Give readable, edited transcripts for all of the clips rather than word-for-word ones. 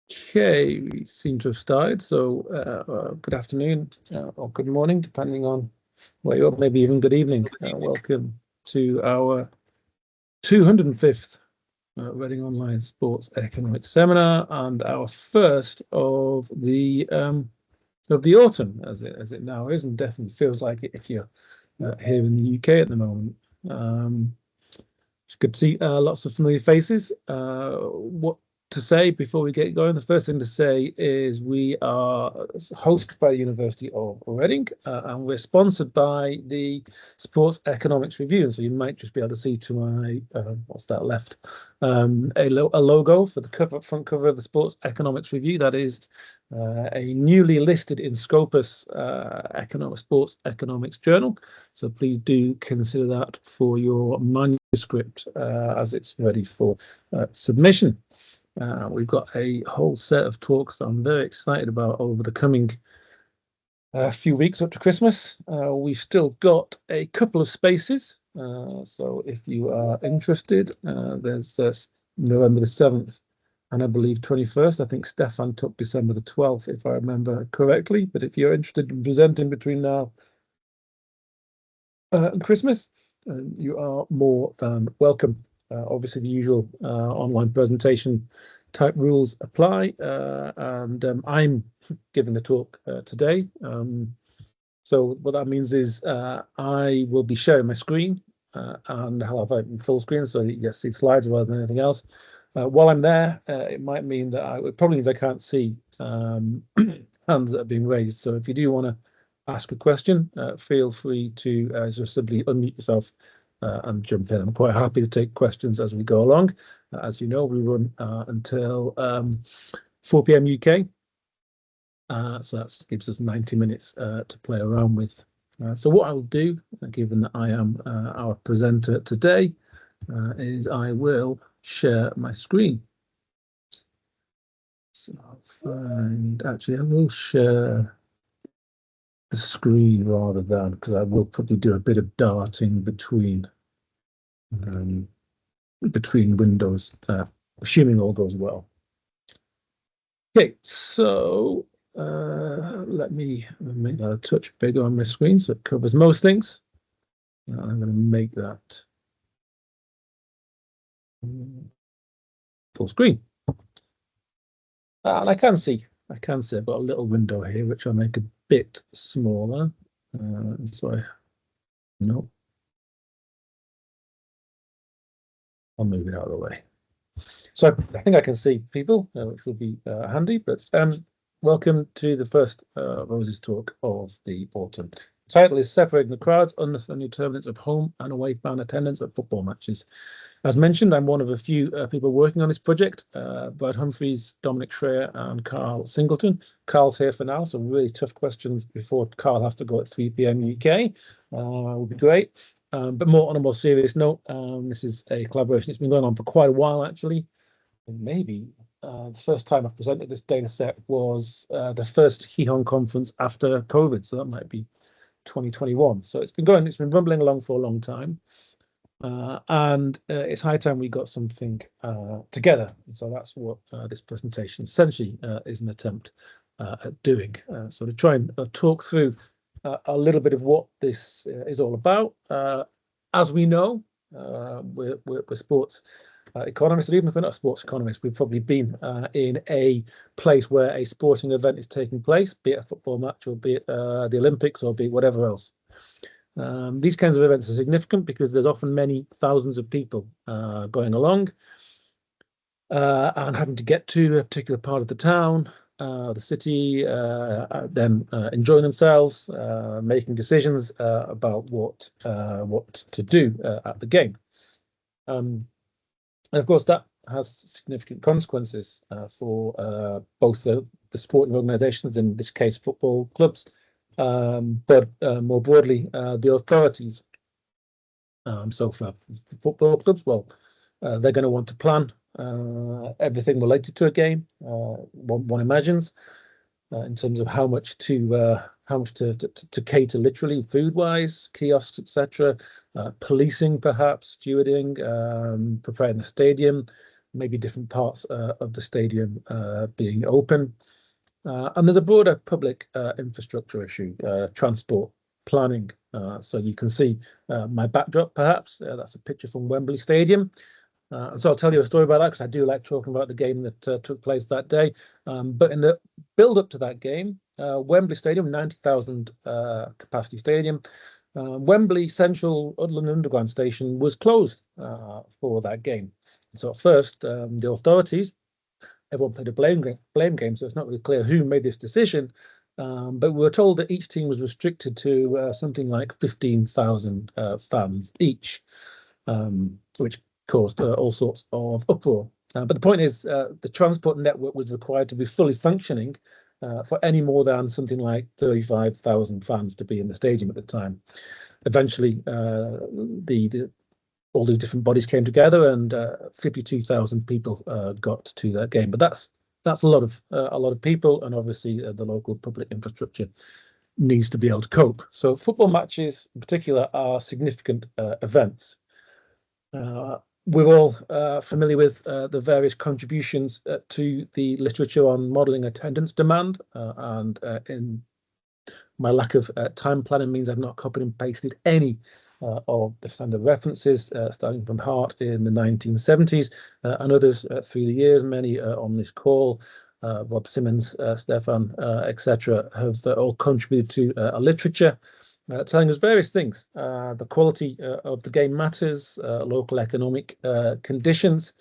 Okay, we seem to have started. So, good afternoon or good morning, depending on where you are. Maybe even good evening. Welcome to our 205th Reading Online Sports Economics Seminar and our first of the autumn, as it now is, and definitely feels like it if you're here in the UK at the moment. It's good to see lots of familiar faces. What to say before we get going? The first thing to say is we are hosted by the University of Reading, and we're sponsored by the Sports Economics Review. So you might just be able to see to my what's that left, a logo for the front cover of the Sports Economics Review. That is a newly listed in Scopus Sports Economics Journal. So please do consider that for your manuscript as it's ready for submission. We've got a whole set of talks that I'm very excited about over the coming few weeks up to Christmas. We've still got a couple of spaces. So if you are interested, there's November the 7th and I believe 21st. I think Stefan took December the 12th, if I remember correctly. But if you're interested in presenting between now and Christmas, you are more than welcome. Obviously, the usual online presentation type rules apply, and I'm giving the talk today. So what that means is I will be sharing my screen and I'll have it in full screen so you get to see slides rather than anything else. While I'm there, it might mean that it probably means I can't see hands that are being raised. So if you do want to ask a question, feel free to just simply unmute yourself and jump in. I'm quite happy to take questions as we go along. As you know, we run until 4 p.m. UK. So that gives us 90 minutes to play around with. So what I'll do, given that I am our presenter today, is I will share my screen. So actually, I will share the screen rather than, because I will probably do a bit of darting between windows, assuming all goes well. Okay, so let me make that a touch bigger on my screen so it covers most things. I'm going to make that full screen. And I can see I've got a little window here, which I'll make a bit smaller. So no, I'll move it out of the way. So I think I can see people, which will be handy. But welcome to the first Roses talk of the autumn. The title is Separating the Crowds, Understanding Determinants of Home and Away Fan Attendance at Football Matches. As mentioned, I'm one of a few people working on this project, Brad Humphreys, Dominic Schreier and Carl Singleton. Carl's here for now, so really tough questions before Carl has to go at 3 p.m. UK. Would be great. But more on a more serious note, this is a collaboration. It's been going on for quite a while, actually. And maybe the first time I presented this data set was the first Hihon conference after COVID, so that might be 2021. So it's been rumbling along for a long time. And it's high time we got something together. So that's what this presentation essentially is an attempt at doing. So to try and talk through a little bit of what this is all about. As we know, we're sports economists, even if we're not sports economists, we've probably been in a place where a sporting event is taking place, be it a football match or be it the Olympics or be it whatever else. These kinds of events are significant because there's often many thousands of people going along and having to get to a particular part of the town, the city, them enjoying themselves, making decisions about what to do at the game. And of course, that has significant consequences for both the sporting organisations, in this case, football clubs, but more broadly, the authorities. So for football clubs, well, they're going to want to plan everything related to a game. One imagines in terms of how much to cater literally, food-wise, kiosks, etc., policing, perhaps stewarding, preparing the stadium, maybe different parts of the stadium being open. And there's a broader public infrastructure issue, transport planning. So you can see my backdrop, perhaps. That's a picture from Wembley Stadium. So I'll tell you a story about that because I do like talking about the game that took place that day. But in the build up to that game, Wembley Stadium, 90,000 capacity stadium, Wembley Central London Underground station was closed for that game. So at first, the authorities, everyone played a blame game, so it's not really clear who made this decision. But we were told that each team was restricted to something like 15,000 fans each, which caused all sorts of uproar. But the point is, the transport network was required to be fully functioning for any more than something like 35,000 fans to be in the stadium at the time. Eventually, all these different bodies came together, and 52,000 people got to that game. But that's a lot of people, and obviously the local public infrastructure needs to be able to cope. So football matches, in particular, are significant events. We're all familiar with the various contributions to the literature on modelling attendance demand, and in my lack of time planning means I've not copied and pasted any of the standard references, starting from Hart in the 1970s and others through the years. Many on this call, Rob Simmons, Stefan, etc., have all contributed to a literature telling us various things. The quality of the game matters, local economic conditions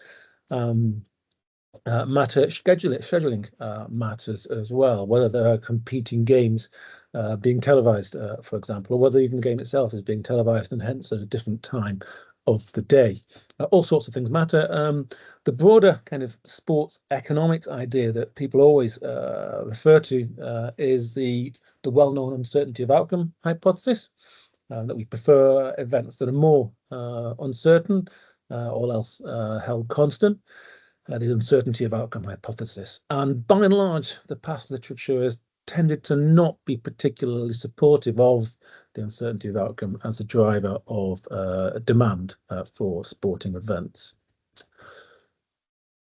matter, scheduling matters as well, whether there are competing games being televised, for example, or whether even the game itself is being televised and hence at a different time of the day. All sorts of things matter. The broader kind of sports economics idea that people always refer to is the well-known uncertainty of outcome hypothesis, that we prefer events that are more uncertain, all else held constant. The uncertainty of outcome hypothesis. And by and large, the past literature has tended to not be particularly supportive of the uncertainty of outcome as a driver of demand for sporting events.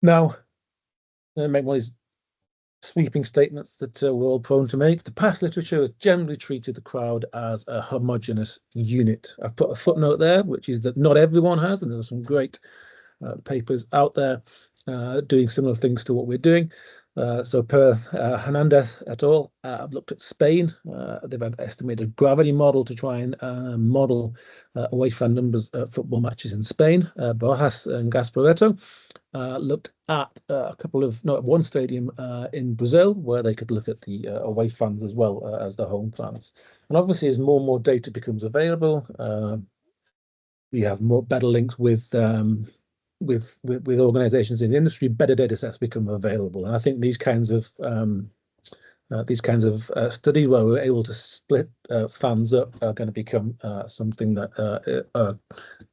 Now, I'm going to make one of these sweeping statements that we're all prone to make. The past literature has generally treated the crowd as a homogeneous unit. I've put a footnote there, which is that not everyone has, and there are some great papers out there doing similar things to what we're doing. So per Hernandez et al. I've looked at Spain. They've estimated a gravity model to try and model away fan numbers at football matches in Spain. Borjas and Gasparetto looked at one stadium in Brazil where they could look at the away fans as well as the home fans. And obviously, as more and more data becomes available, we have better links with organizations in the industry, better data sets become available. And I think these kinds of studies where we're able to split fans up are going to become something that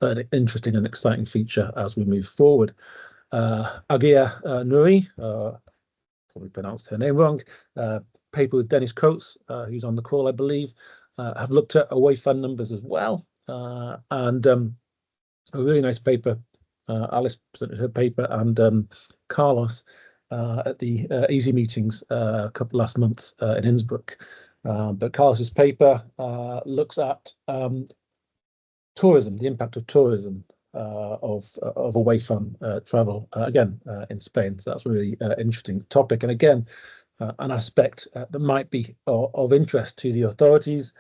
an interesting and exciting feature as we move forward. Agia Nuri, probably pronounced her name wrong, paper with Dennis Coates, who's on the call, I believe, have looked at away fan numbers as well. And a really nice paper. Alice presented her paper, and Carlos at the Easy meetings last month in Innsbruck. But Carlos's paper looks at tourism, the impact of tourism of away fan travel, again in Spain. So that's a really interesting topic, and again an aspect that might be of interest to the authorities.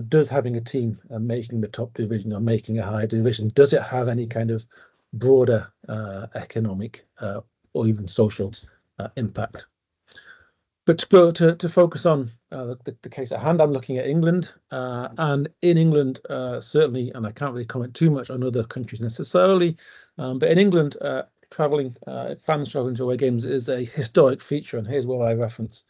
Does having a team making the top division or making a higher division, does it have any kind of broader economic or even social impact? But to focus on the case at hand, I'm looking at England, and in England, certainly, and I can't really comment too much on other countries necessarily, but in England, fans traveling to away games is a historic feature, and here's where I reference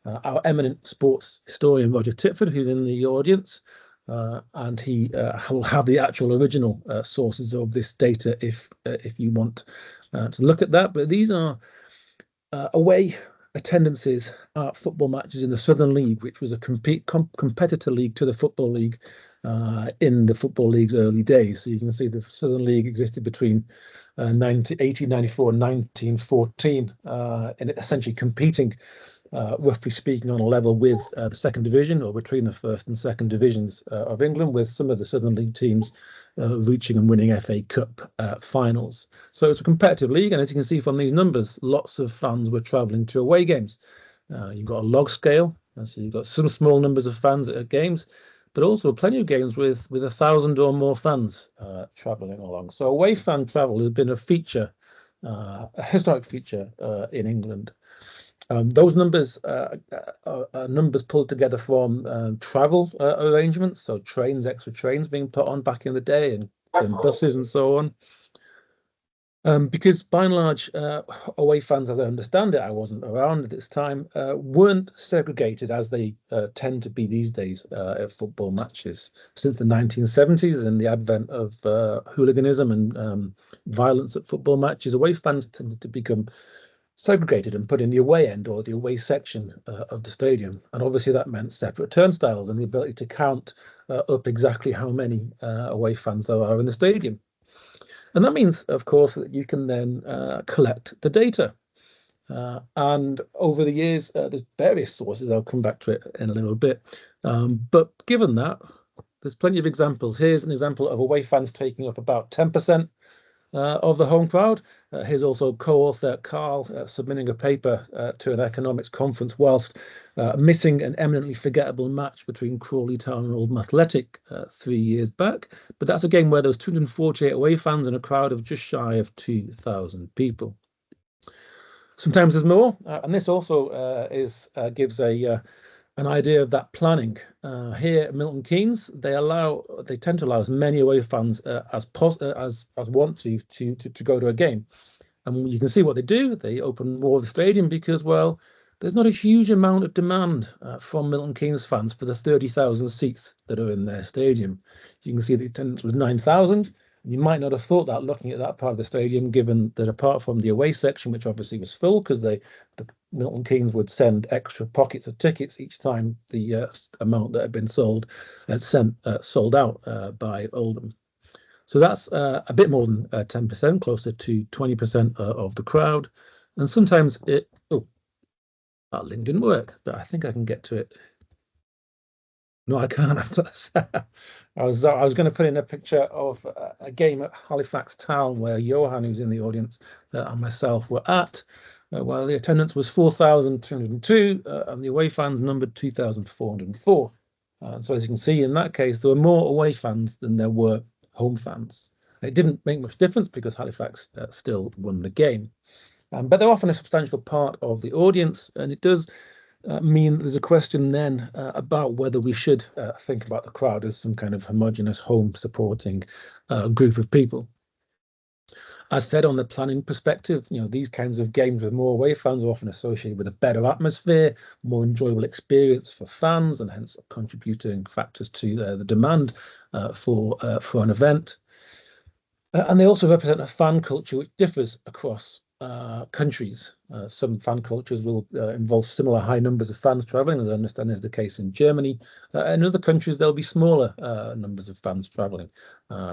our eminent sports historian Roger Titford, who's in the audience, and he will have the actual original sources of this data if you want to look at that. But these are away attendances at football matches in the Southern League, which was a competitor league to the Football League in the Football League's early days. So you can see the Southern League existed between 1894 and 1914, and essentially competing, roughly speaking, on a level with the second division, or between the first and second divisions of England, with some of the Southern League teams reaching and winning FA Cup finals. So it's a competitive league, and as you can see from these numbers, lots of fans were travelling to away games. You've got a log scale, so you've got some small numbers of fans at games, but also plenty of games with 1,000 or more fans travelling along. So away fan travel has been a feature, a historic feature in England. Those numbers are numbers pulled together from travel arrangements, so trains, extra trains being put on back in the day, and buses and so on. Because by and large, away fans, as I understand it, I wasn't around at this time, weren't segregated as they tend to be these days at football matches. Since the 1970s and the advent of hooliganism and violence at football matches, away fans tended to become segregated and put in the away end or the away section of the stadium. And obviously that meant separate turnstiles and the ability to count up exactly how many away fans there are in the stadium. And that means, of course, that you can then collect the data. And over the years, there's various sources. I'll come back to it in a little bit. But given that, there's plenty of examples. Here's an example of away fans taking up about 10% of the home crowd. Here's also co-author Carl submitting a paper to an economics conference whilst missing an eminently forgettable match between Crawley Town and Oldham Athletic 3 years back. But that's a game where there was 248 away fans and a crowd of just shy of 2,000 people. Sometimes there's more, and this also gives an idea of that planning. Here at Milton Keynes, they tend to allow as many away fans as want to go to a game. And you can see what they do. They open more of the stadium because, well, there's not a huge amount of demand from Milton Keynes fans for the 30,000 seats that are in their stadium. You can see the attendance was 9,000. You might not have thought that looking at that part of the stadium, given that apart from the away section, which obviously was full because the Milton Keynes would send extra pockets of tickets each time the amount that had been sold had sold out by Oldham. So that's a bit more than 10%, closer to 20% of the crowd. And sometimes that link didn't work, but I think I can get to it. No, I can't. I was going to put in a picture of a game at Halifax Town where Johan, who's in the audience, and myself were at, while the attendance was 4,202 and the away fans numbered 2,404. So as you can see, in that case, there were more away fans than there were home fans. It didn't make much difference because Halifax still won the game. But they're often a substantial part of the audience, and it does mean there's a question then about whether we should think about the crowd as some kind of homogenous home supporting group of people. As said, on the planning perspective, these kinds of games with more away fans are often associated with a better atmosphere, more enjoyable experience for fans, and hence contributing factors to the demand for an event. And they also represent a fan culture which differs across countries. Some fan cultures will involve similar high numbers of fans traveling, as I understand is the case in Germany. In other countries, there'll be smaller numbers of fans traveling,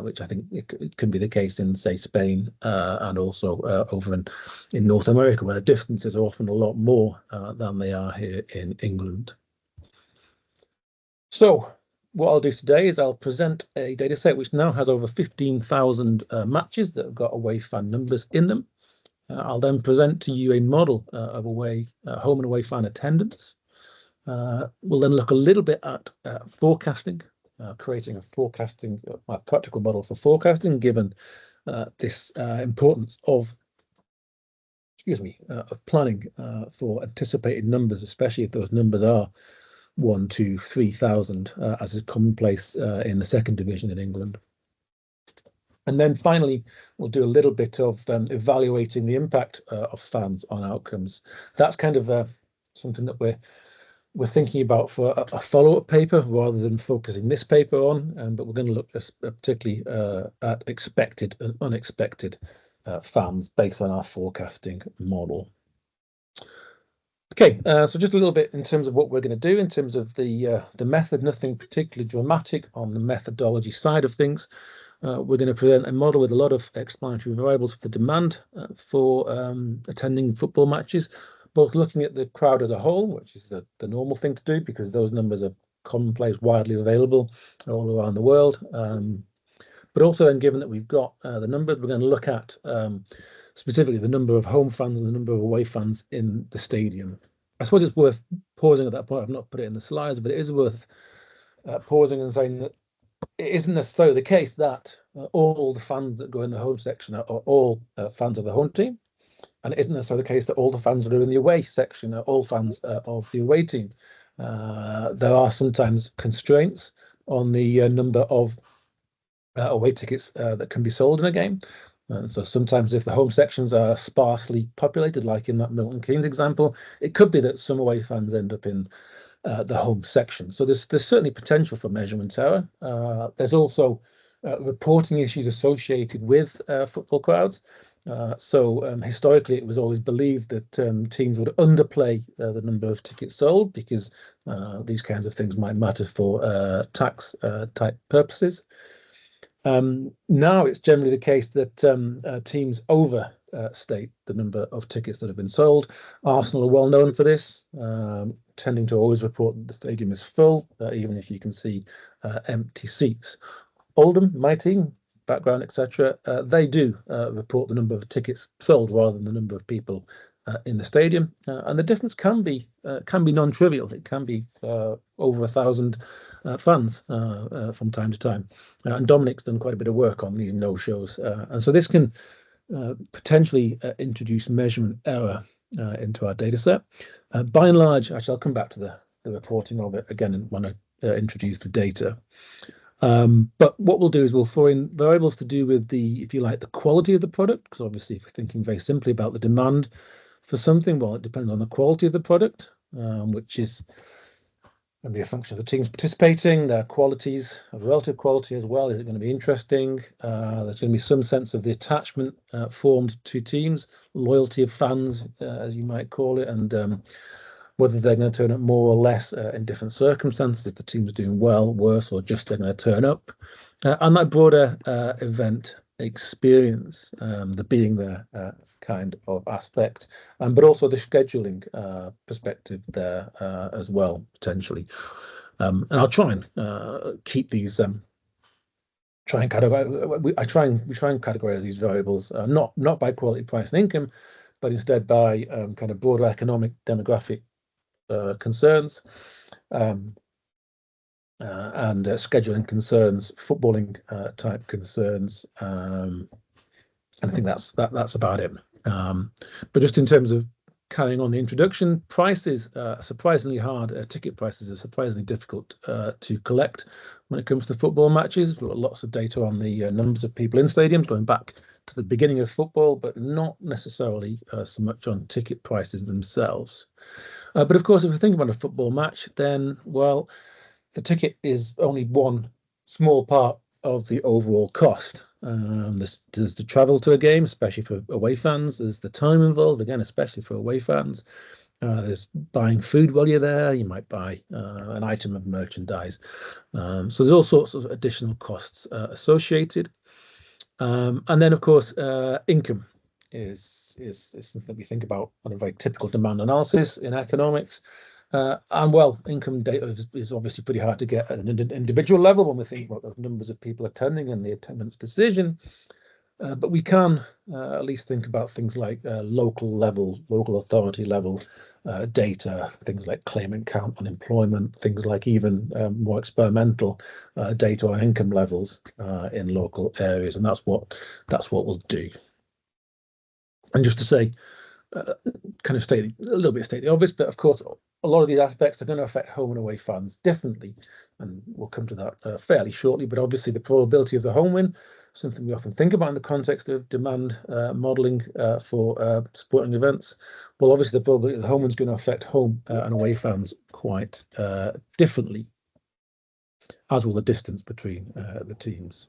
which I think it can be the case in, say, Spain and also over in North America, where the distances are often a lot more than they are here in England. So what I'll do today is I'll present a data set which now has over 15,000 matches that have got away fan numbers in them. I'll then present to you a model of home and away fan attendance. We'll then look a little bit at forecasting, creating a practical model for forecasting, given this importance of planning for anticipated numbers, especially if those numbers are 1, 2, 3,000, as is commonplace in the second division in England. And then finally, we'll do a little bit of evaluating the impact of fans on outcomes. That's kind of something that we're thinking about for a follow-up paper rather than focusing this paper on. But we're going to look particularly at expected and unexpected fans based on our forecasting model. Okay, so just a little bit in terms of what we're going to do in terms of the method. Nothing particularly dramatic on the methodology side of things. we're going to present a model with a lot of explanatory variables for the demand for attending football matches, both looking at the crowd as a whole, which is the normal thing to do because those numbers are commonplace, widely available all around the world. But also, then, given that we've got the numbers, we're going to look at specifically the number of home fans and the number of away fans in the stadium. I suppose it's worth pausing at that point. I've not put it in the slides, but it is worth pausing and saying that it isn't necessarily the case that all the fans that go in the home section are all fans of the home team. And it isn't necessarily the case that all the fans that are in the away section are all fans of the away team. There are sometimes constraints on the number of away tickets that can be sold in a game. So sometimes if the home sections are sparsely populated, like in that Milton Keynes example, it could be that some away fans end up in the home section. So there's certainly potential for measurement error. There's also reporting issues associated with football crowds. Historically, it was always believed that teams would underplay the number of tickets sold because these kinds of things might matter for tax type purposes. Now it's generally the case that teams overstate the number of tickets that have been sold. Arsenal are well known for this, tending to always report that the stadium is full, even if you can see empty seats. Oldham, my team, background, etc., they do report the number of tickets sold rather than the number of people in the stadium, and the difference can be non-trivial. It can be over 1,000 fans from time to time, and Dominic's done quite a bit of work on these no-shows, and so this can potentially introduce measurement error into our data set. By and large, actually, I'll come back to the reporting of it again when I introduce the data. But what we'll do is we'll throw in variables to do with the, if you like, the quality of the product, because obviously if we're thinking very simply about the demand for something, well, it depends on the quality of the product, which is going to be a function of the teams participating, their qualities, relative quality as well. Is it going to be interesting? There's going to be some sense of the attachment formed to teams, loyalty of fans, as you might call it, and whether they're going to turn up more or less in different circumstances, if the team's doing well, worse, or just they're going to turn up. And that broader event experience, the being there kind of aspect, but also the scheduling perspective there as well, potentially. And I'll try and keep these, we try and categorize these variables, not by quality, price, and income, but instead by kind of broader economic demographic concerns and scheduling concerns, footballing type concerns, and I think that's about it. But just in terms of carrying on the introduction, prices are surprisingly hard. Ticket prices are surprisingly difficult to collect when it comes to football matches. We've got lots of data on the numbers of people in stadiums going back to the beginning of football, but not necessarily so much on ticket prices themselves. But of course, if we think about a football match, then, well, the ticket is only one small part of the overall cost. There's the travel to a game, especially for away fans. There's the time involved, again, especially for away fans. There's buying food while you're there. You might buy an item of merchandise. So there's all sorts of additional costs associated. And then, of course, income is something we think about on a very typical demand analysis in economics. And well, income data is obviously pretty hard to get at an individual level when we think about those numbers of people attending and the attendance decision. But we can at least think about things like local authority level data, things like claimant count, unemployment, things like even more experimental data on income levels in local areas, and that's what we'll do. And just to say, kind of state a little bit state the obvious, but of course a lot of these aspects are going to affect home and away fans differently, and we'll come to that fairly shortly. But obviously the probability of the home win, something we often think about in the context of demand modeling for sporting events. Well, obviously the probability of the home win is going to affect home and away fans quite differently, as will the distance between the teams.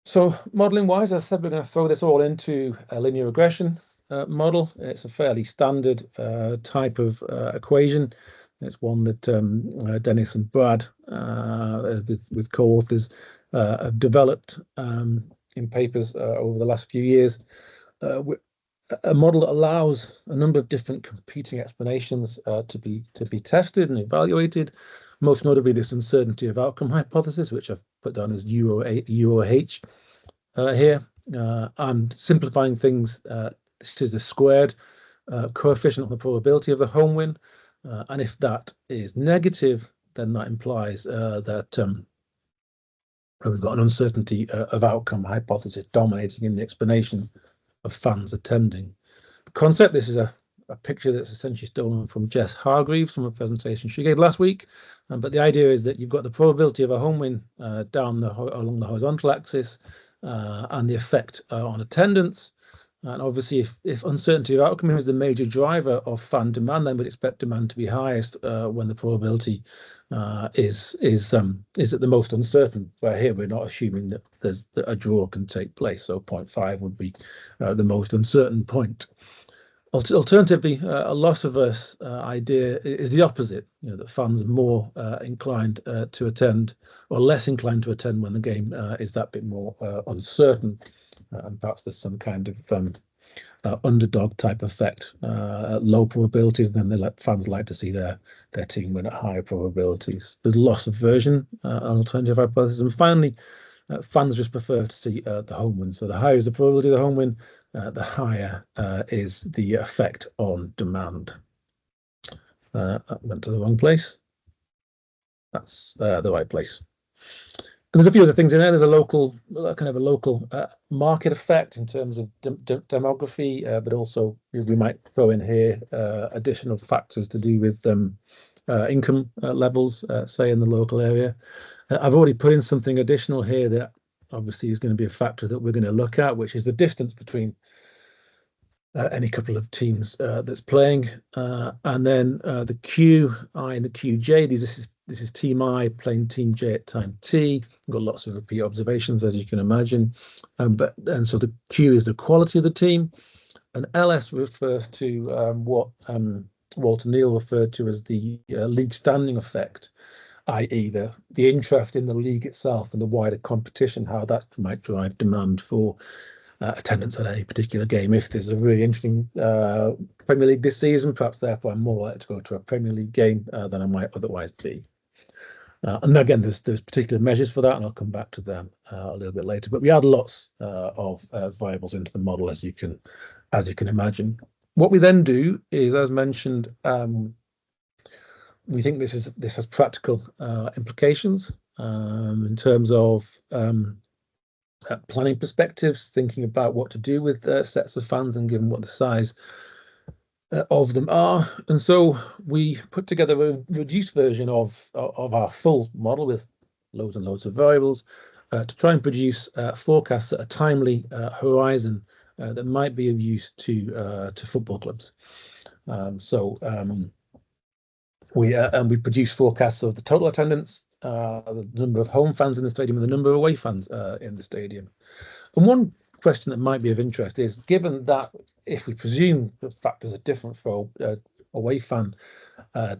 So modeling wise, as I said, we're going to throw this all into a linear regression model. It's a fairly standard type of equation. It's one that Dennis and Brad with co-authors have developed in papers over the last few years, a model that allows a number of different competing explanations to be tested and evaluated. Most notably, this uncertainty of outcome hypothesis, which I've put down as U or H here. And simplifying things, this is the squared coefficient of the probability of the home win. And if that is negative, then that implies that we've got an uncertainty of outcome hypothesis dominating in the explanation of fans attending. The concept, this is a picture that's essentially stolen from Jess Hargreaves from a presentation she gave last week. But the idea is that you've got the probability of a home win along the horizontal axis and the effect on attendance. And obviously, if uncertainty of outcome is the major driver of fan demand, then we'd expect demand to be highest when the probability is at the most uncertain. Where here we're not assuming that that a draw can take place, so 0.5 would be the most uncertain point. Alternatively, a loss averse idea is the opposite. That fans are more inclined to attend, or less inclined to attend when the game is that bit more uncertain. And perhaps there's some kind of underdog type effect at low probabilities, and then fans like to see their team win at higher probabilities. There's loss aversion, an alternative hypothesis. And finally, fans just prefer to see the home win. So the higher is the probability of the home win, the higher is the effect on demand. That went to the wrong place. That's the right place. There's a few other things in there. There's a local market effect in terms of demography, but also we might throw in here additional factors to do with income levels, say in the local area. I've already put in something additional here that obviously is going to be a factor that we're going to look at, which is the distance between any couple of teams that's playing, and then the QI and the QJ. This is team I playing team J at time T. We've got lots of repeat observations, as you can imagine, and so the Q is the quality of the team, and LS refers to what Walter Neal referred to as the league standing effect, i.e. the interest in the league itself and the wider competition, how that might drive demand for attendance at any particular game. If there's a really interesting Premier League this season, perhaps therefore I'm more likely to go to a Premier League game than I might otherwise be. And again, there's particular measures for that, and I'll come back to them a little bit later. But we add lots of variables into the model, as you can imagine. What we then do is, as mentioned, we think this has practical implications in terms of planning perspectives, thinking about what to do with sets of fans and given what the size of them are. And so we put together a reduced version of our full model with loads and loads of variables to try and produce forecasts at a timely horizon that might be of use to football clubs. We produce forecasts of the total attendance, the number of home fans in the stadium, and the number of away fans in the stadium. And one question that might be of interest is, given that if we presume the factors are different for away fan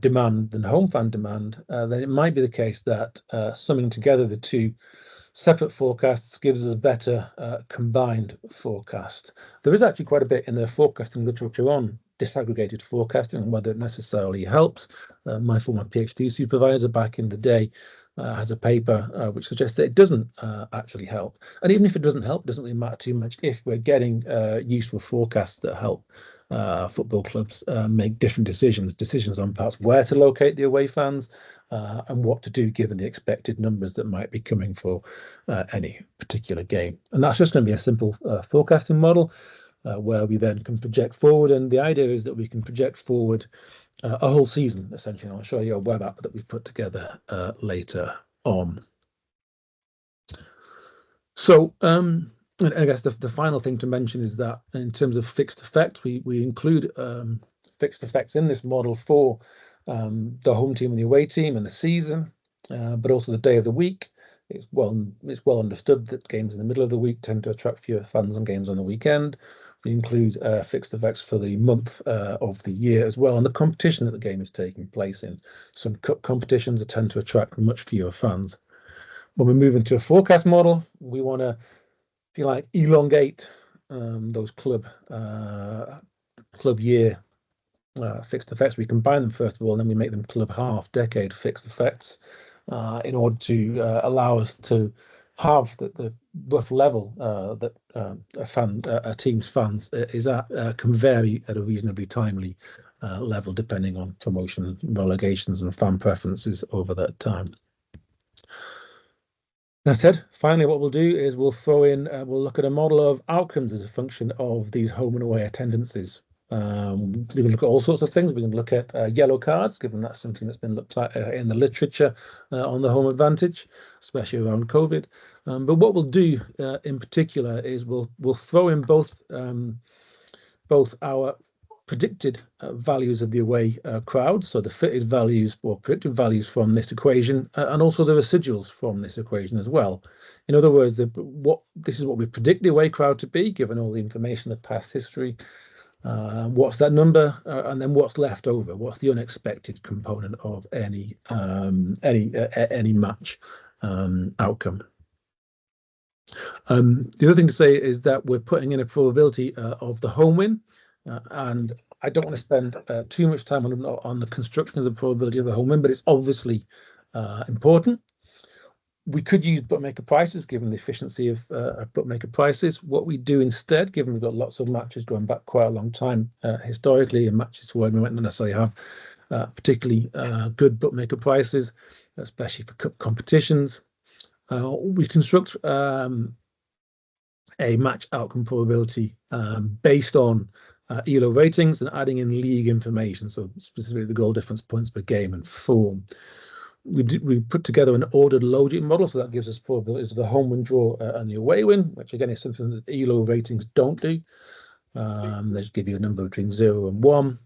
demand than home fan demand, then it might be the case that summing together the two separate forecasts gives us a better combined forecast. There is actually quite a bit in the forecasting literature on disaggregated forecasting and whether it necessarily helps. My former PhD supervisor back in the day has a paper which suggests that it doesn't actually help. And even if it doesn't help, it doesn't really matter too much if we're getting useful forecasts that help football clubs make different decisions on perhaps where to locate the away fans and what to do given the expected numbers that might be coming for any particular game. And that's just going to be a simple forecasting model where we then can project forward. And the idea is that we can project forward a whole season, essentially. And I'll show you a web app that we've put together later on. So I guess the final thing to mention is that in terms of fixed effects, we include fixed effects in this model for the home team and the away team and the season, but also the day of the week. It's well understood that games in the middle of the week tend to attract fewer fans than games on the weekend. We include fixed effects for the month of the year as well, and the competition that the game is taking place in. Some cup competitions tend to attract much fewer fans. When we move into a forecast model, we want to, if you like, elongate those club year fixed effects. We combine them first of all, and then we make them club half decade fixed effects in order to allow us to have the rough level that a team's fans is at can vary at a reasonably timely level depending on promotion, relegations, and fan preferences over that time. That said, finally, what we'll do is we'll throw in, we'll look at a model of outcomes as a function of these home and away attendances. We can look at all sorts of things. We can look at yellow cards, given that's something that's been looked at in the literature on the home advantage, especially around COVID. But what we'll do in particular is we'll throw in both our predicted values of the away crowd, so the fitted values or predicted values from this equation, and also the residuals from this equation as well. In other words, this is what we predict the away crowd to be, given all the information of past history. What's that number, and then what's left over? What's the unexpected component of any match outcome? The other thing to say is that we're putting in a probability of the home win. And I don't want to spend too much time on the construction of the probability of the home win, but it's obviously important. We could use bookmaker prices, given the efficiency of bookmaker prices. What we do instead, given we've got lots of matches going back quite a long time historically, and matches where we might not necessarily have particularly good bookmaker prices, especially for cup competitions, we construct a match outcome probability based on ELO ratings and adding in league information, so specifically the goal difference, points per game, and form. We put together an ordered logic model, so that gives us probabilities of the home win draw and the away win, which again is something that ELO ratings don't do. They just give you a number between 0 and 1.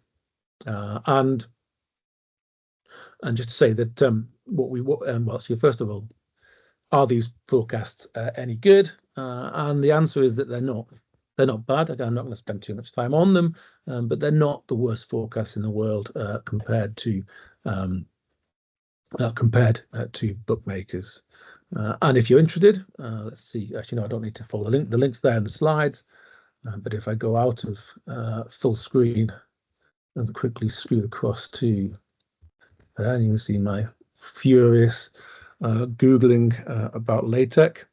And just to say that well, so first of all, are these forecasts any good? And the answer is that they're not. They're not bad. Again, I'm not going to spend too much time on them, but they're not the worst forecasts in the world compared to bookmakers. And if you're interested, let's see. Actually, no, I don't need to follow the link. The link's there in the slides. But if I go out of full screen and quickly scoot across to there, you can see my furious Googling about LaTeX.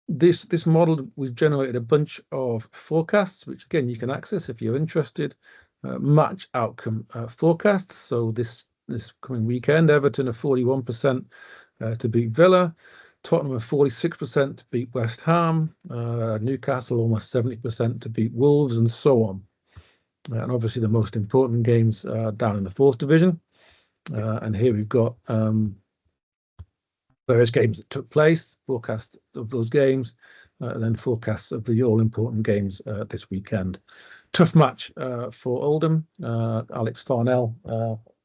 This model, we've generated a bunch of forecasts, which again you can access if you're interested. Match outcome forecasts. So this coming weekend, Everton are 41% to beat Villa, Tottenham are 46% to beat West Ham, Newcastle almost 70% to beat Wolves, and so on. And obviously the most important games are down in the 4th division. And here we've got various games that took place, forecast of those games, and then forecasts of the all-important games this weekend. Tough match for Oldham. Alex Farnell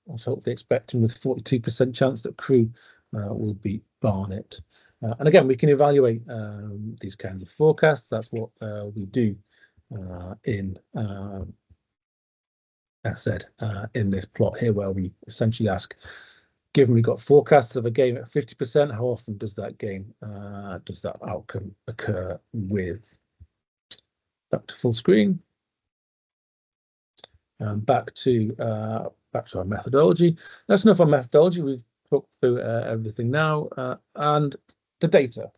was hopefully expecting with 42% chance that Crewe will beat Barnet. And again, we can evaluate these kinds of forecasts. That's what we do in this plot here, where we essentially ask, given we've got forecasts of a game at 50%, how often does that outcome occur with? Back to full screen. Back to our methodology. That's enough on methodology. We've talked through everything now, and the data.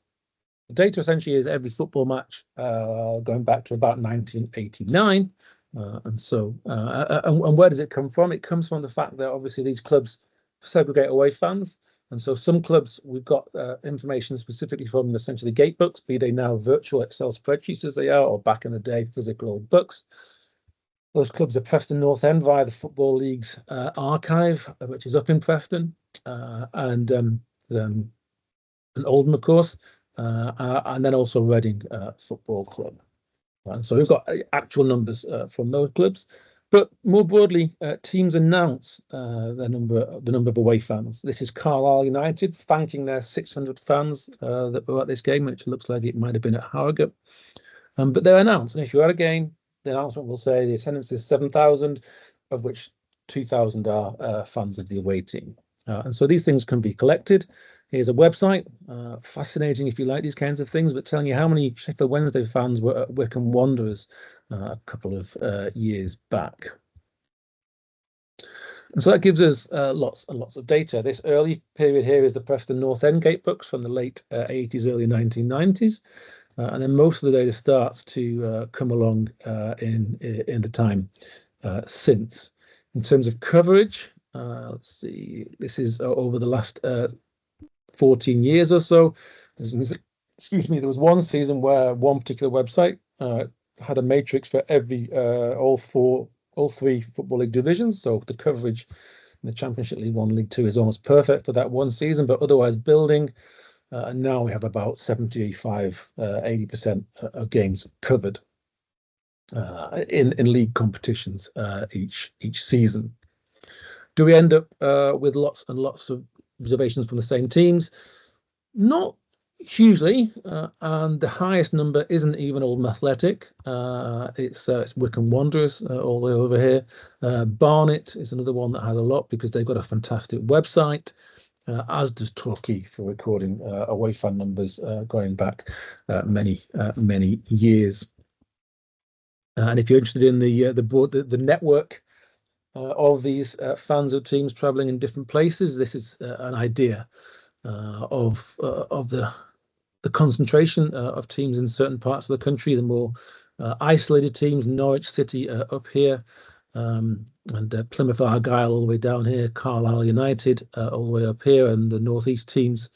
The data essentially is every football match going back to about 1989. And so, and where does it come from? It comes from the fact that obviously these clubs segregate away fans. And so some clubs, we've got information specifically from essentially gate books, be they now virtual Excel spreadsheets as they are, or back in the day, physical old books. Those clubs are Preston North End via the Football League's archive, which is up in Preston, and Oldham, of course, and then also Reading Football Club. And so we've got actual numbers from those clubs. But more broadly, teams announce the number of away fans. This is Carlisle United thanking their 600 fans that were at this game, which looks like it might have been at Harrogate. But they're announced, and if you're at a game, the announcement will say the attendance is 7,000, of which 2,000 are fans of the away team. And so these things can be collected Here's a website, fascinating if you like these kinds of things, but telling you how many Sheffield Wednesday fans were at Wycombe Wanderers a couple of years back. And so that gives us lots and lots of data. This early period here is the Preston North End gate books from the late 80s, early 1990s. And then most of the data starts to come along in the time since. In terms of coverage, let's see, this is over the last 14 years or so. Excuse me, there was one season where one particular website had a matrix for every all three Football League divisions. So the coverage in the Championship League 1, League 2 is almost perfect for that one season, but otherwise building. And now we have about 75–80% of games covered in league competitions each season. Do we end up with lots and lots of observations from the same teams? Not hugely, and the highest number isn't even Oldham Athletic. It's Wycombe Wanderers all the way over here. Barnet is another one that has a lot because they've got a fantastic website. As does Torquay for recording away fan numbers going back many years. And if you're interested in the network of these fans of teams traveling in different places, this is an idea of the concentration of teams in certain parts of the country. The more isolated teams, Norwich City up here, and Plymouth Argyle all the way down here, Carlisle United all the way up here, and the northeast teams.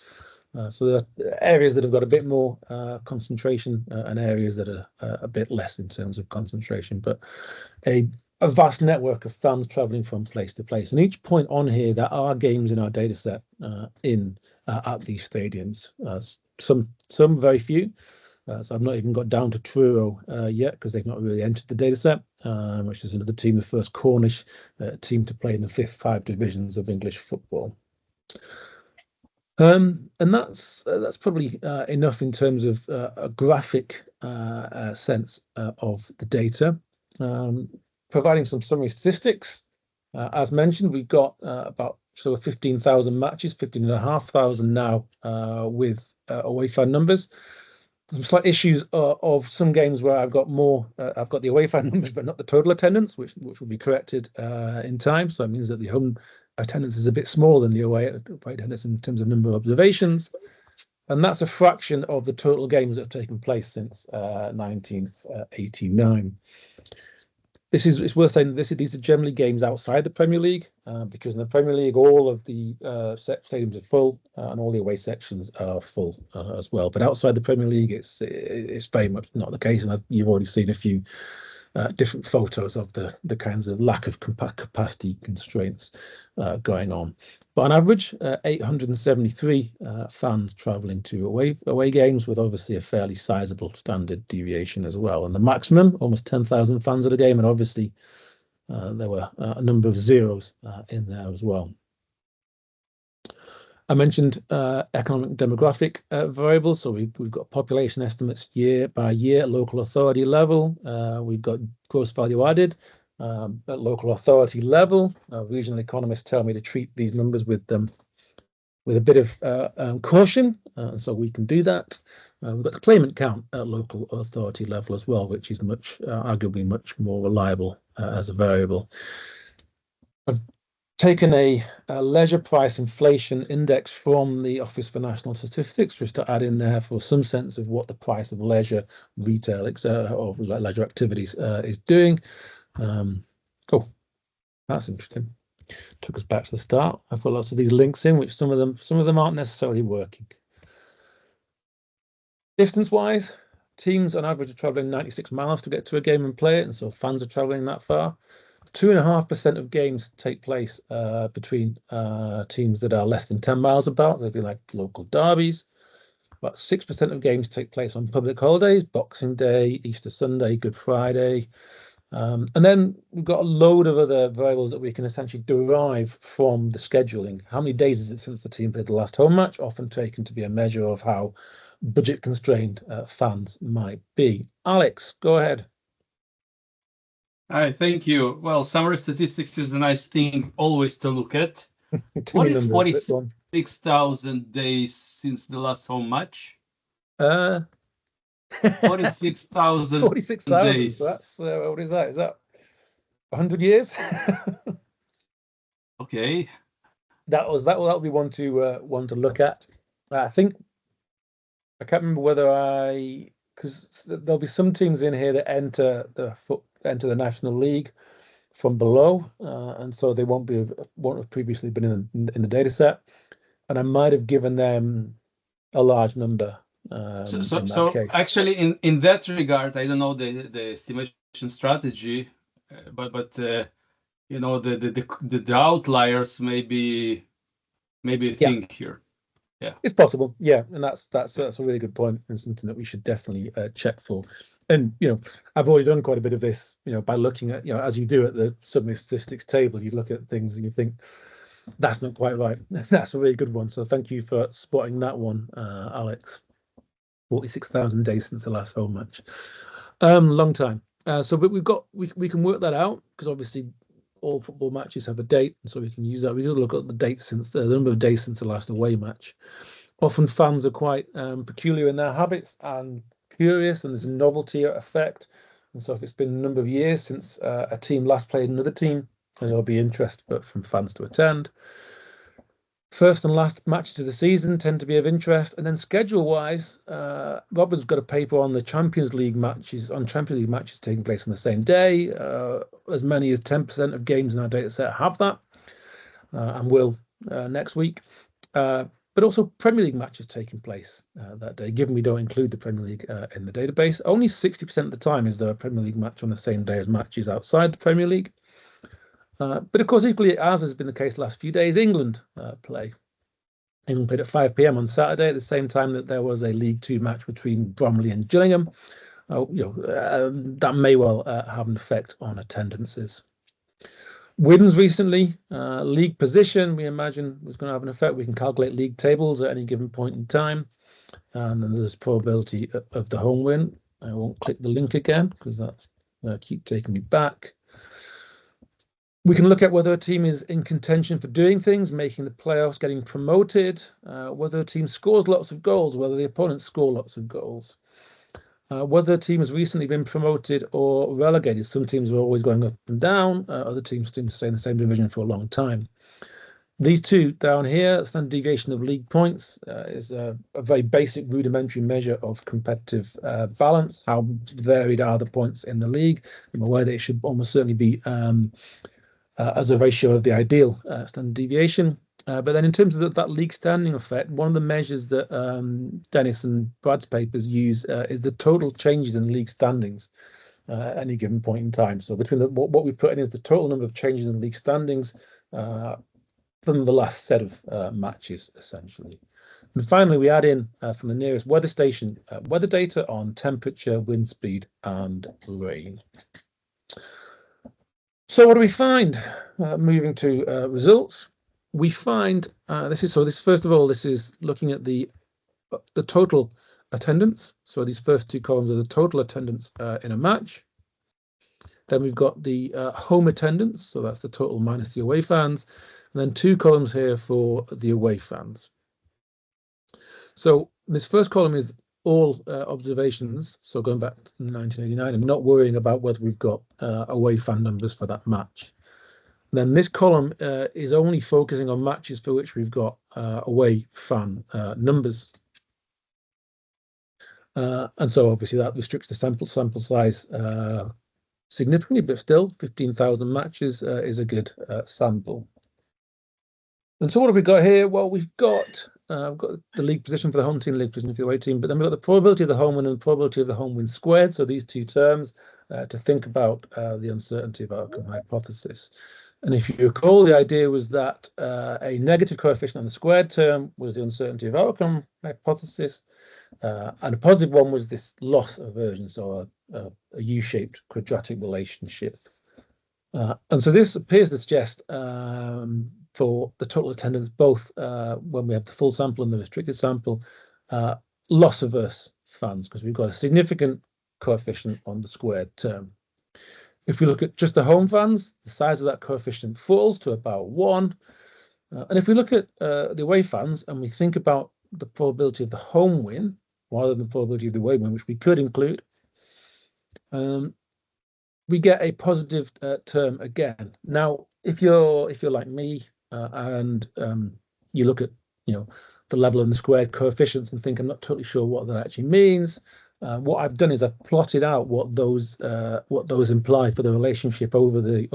So there are areas that have got a bit more concentration and areas that are a bit less in terms of concentration, but a vast network of fans traveling from place to place. And each point on here, there are games in our data set at these stadiums. Some very few. So I've not even got down to Truro yet because they've not really entered the data set, which is another team, the first Cornish team to play in the 5th divisions of English football. And that's probably enough in terms of a graphic sense of the data. Providing some summary statistics. As mentioned, we've got about 15,000 matches, 15,500 now with away fan numbers. Some slight issues of some games where I've got the away fan numbers, but not the total attendance, which will be corrected in time. So it means that the home attendance is a bit smaller than the away attendance in terms of number of observations. And that's a fraction of the total games that have taken place since 1989. It's worth saying that these are generally games outside the Premier League, because in the Premier League, all of the stadiums are full and all the away sections are full as well. But outside the Premier League, it's very much not the case. And you've already seen a few different photos of the kinds of lack of capacity constraints going on. But on average, 873 fans travelling to away games, with obviously a fairly sizable standard deviation as well. And the maximum, almost 10,000 fans at a game, and obviously there were a number of zeros in there as well. I mentioned economic demographic variables. So we've got population estimates year by year at local authority level. We've got gross value added at local authority level. Regional economists tell me to treat these numbers with a bit of caution, so we can do that. We've got the claimant count at local authority level as well, which is arguably much more reliable as a variable. I've taken a leisure price inflation index from the Office for National Statistics just to add in there for some sense of what the price of leisure retail or leisure activities is doing. Oh, that's interesting. Took us back to the start. I've got lots of these links in, which some of them aren't necessarily working. Distance-wise, teams on average are traveling 96 miles to get to a game and play it, and so fans are traveling that far. 2.5% of games take place between teams that are less than 10 miles apart. They'd be like local derbies. About 6% of games take place on public holidays: Boxing Day, Easter Sunday, Good Friday. And then we've got a load of other variables that we can essentially derive from the scheduling. How many days is it since the team played the last home match? Often taken to be a measure of how budget constrained fans might be. Alex, go ahead. Hi, thank you. Well, summary statistics is a nice thing always to look at. Too many numbers. 46,000 days since the last home match. 46,000 46,000. days. So that's what is that? Is that 100 years? Okay. That'll be one to look at. I think I can't remember whether because there'll be some teams in here that enter the National League from below, and so they won't have previously been in the data set, and I might have given them a large number in that case. Actually, in that regard, I don't know the estimation strategy, but you know the outliers maybe a thing here. Yeah, it's possible. Yeah, and that's a really good point and something that we should definitely check for. And I've already done quite a bit of this. By looking at as you do at the summary statistics table, you look at things and you think that's not quite right. That's a really good one. So thank you for spotting that one, Alex. 46,000 days since the last home match. Long time. But we can work that out because obviously all football matches have a date, so we can use that. We can look at the date since the number of days since the last away match. Often fans are quite peculiar in their habits and curious, and there's a novelty effect. And so if it's been a number of years since a team last played another team, then there'll be interest from fans to attend. First and last matches of the season tend to be of interest, and then schedule-wise, Robin's got a paper on the Champions League matches, taking place on the same day. As many as 10% of games in our data set have that, and will next week. But also Premier League matches taking place that day, given we don't include the Premier League in the database. Only 60% of the time is there a Premier League match on the same day as matches outside the Premier League. But of course, equally, as has been the case the last few days, England play. England played at 5 p.m. on Saturday at the same time that there was a League Two match between Bromley and Gillingham. That may well have an effect on attendances. Wins recently, league position, we imagine was going to have an effect. We can calculate league tables at any given point in time. And then there's probability of the home win. I won't click the link again because that's keep taking me back. We can look at whether a team is in contention for doing things, making the playoffs, getting promoted, whether a team scores lots of goals, whether the opponents score lots of goals, whether a team has recently been promoted or relegated. Some teams are always going up and down. Other teams seem to stay in the same division for a long time. These two down here, standard deviation of league points, is a very basic rudimentary measure of competitive balance. How varied are the points in the league? I'm aware that it should almost certainly be as a ratio of the ideal standard deviation. But then in terms of that league standing effect, one of the measures that Dennis and Brad's papers use is the total changes in league standings at any given point in time. So between what we put in is the total number of changes in league standings from the last set of matches, essentially. And finally, we add in from the nearest weather station weather data on temperature, wind speed, and rain. So what do we find? Moving to results, we find this first of all, this is looking at the total attendance. So these first two columns are the total attendance in a match. Then we've got the home attendance, so that's the total minus the away fans, and then two columns here for the away fans. So this first column is all observations, so going back to 1989 and not worrying about whether we've got away fan numbers for that match. And then this column is only focusing on matches for which we've got away fan numbers. And so obviously that restricts the sample size significantly, but still 15,000 matches is a good sample. And so what have we got here? Well, we've got the league position for the home team, league position for the away team, but then we've got the probability of the home win and the probability of the home win squared. So these two terms to think about the uncertainty of outcome hypothesis. And if you recall, the idea was that a negative coefficient on the squared term was the uncertainty of outcome hypothesis, and a positive one was this loss aversion, so a U-shaped quadratic relationship. And so this appears to suggest for the total attendance, both when we have the full sample and the restricted sample, loss averse fans, because we've got a significant coefficient on the squared term. If we look at just the home fans, the size of that coefficient falls to about 1. And if we look at the away fans and we think about the probability of the home win rather than the probability of the away win, which we could include, we get a positive term again. Now, if you're like me and you look at the level and the squared coefficients and think I'm not totally sure what that actually means, what I've done is I've plotted out what those imply for the relationship over the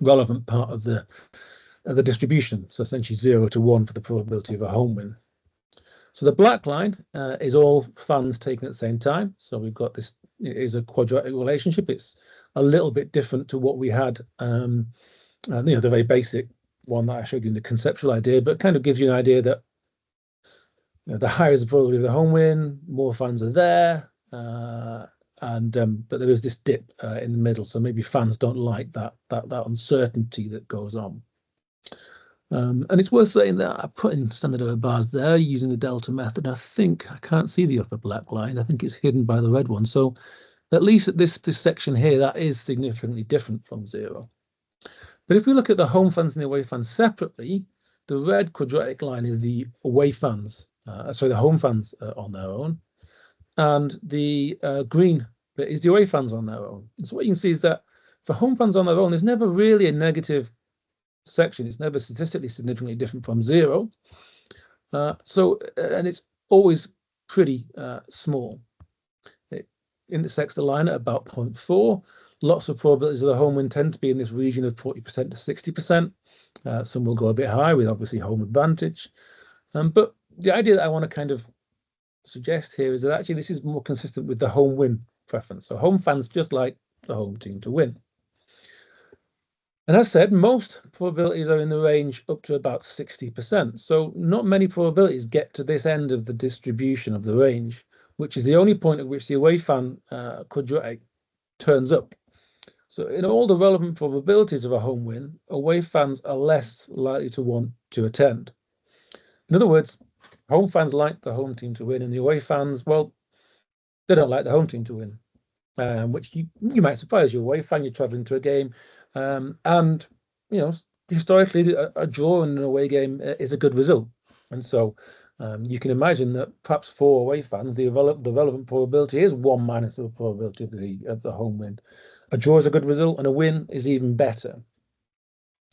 relevant part of the distribution. So essentially 0 to 1 for the probability of a home win. So the black line is all fans taken at the same time. So we've got this, it is a quadratic relationship. It's a little bit different to what we had, the very basic one that I showed you in the conceptual idea, but kind of gives you an idea that the higher is the probability of the home win, more fans are there. But there is this dip in the middle. So maybe fans don't like that uncertainty that goes on. And it's worth saying that I put in standard error bars there using the delta method. I think I can't see the upper black line. I think it's hidden by the red one. So at least at this section here, that is significantly different from 0. But if we look at the home fans and the away fans separately, the red quadratic line is the away fans, the home fans on their own, and the green bit is the away fans on their own. And so what you can see is that for home fans on their own, there's never really a negative section. It's never statistically significantly different from 0. And it's always pretty small. It intersects the line at about 0.4. Lots of probabilities of the home win tend to be in this region of 40% to 60%. Some will go a bit higher with obviously home advantage. But the idea that I want to kind of suggest here is that actually this is more consistent with the home win preference. So home fans just like the home team to win. And as said, most probabilities are in the range up to about 60%. So not many probabilities get to this end of the distribution of the range, which is the only point at which the away fan quadratic turns up. So in all the relevant probabilities of a home win, away fans are less likely to want to attend. In other words, home fans like the home team to win, and the away fans, well, they don't like the home team to win, which you might surprise you. Away fan, you're traveling to a game, and historically, a draw in an away game is a good result, and so you can imagine that perhaps for away fans, the relevant probability is 1 minus the probability of the home win. A draw is a good result, and a win is even better.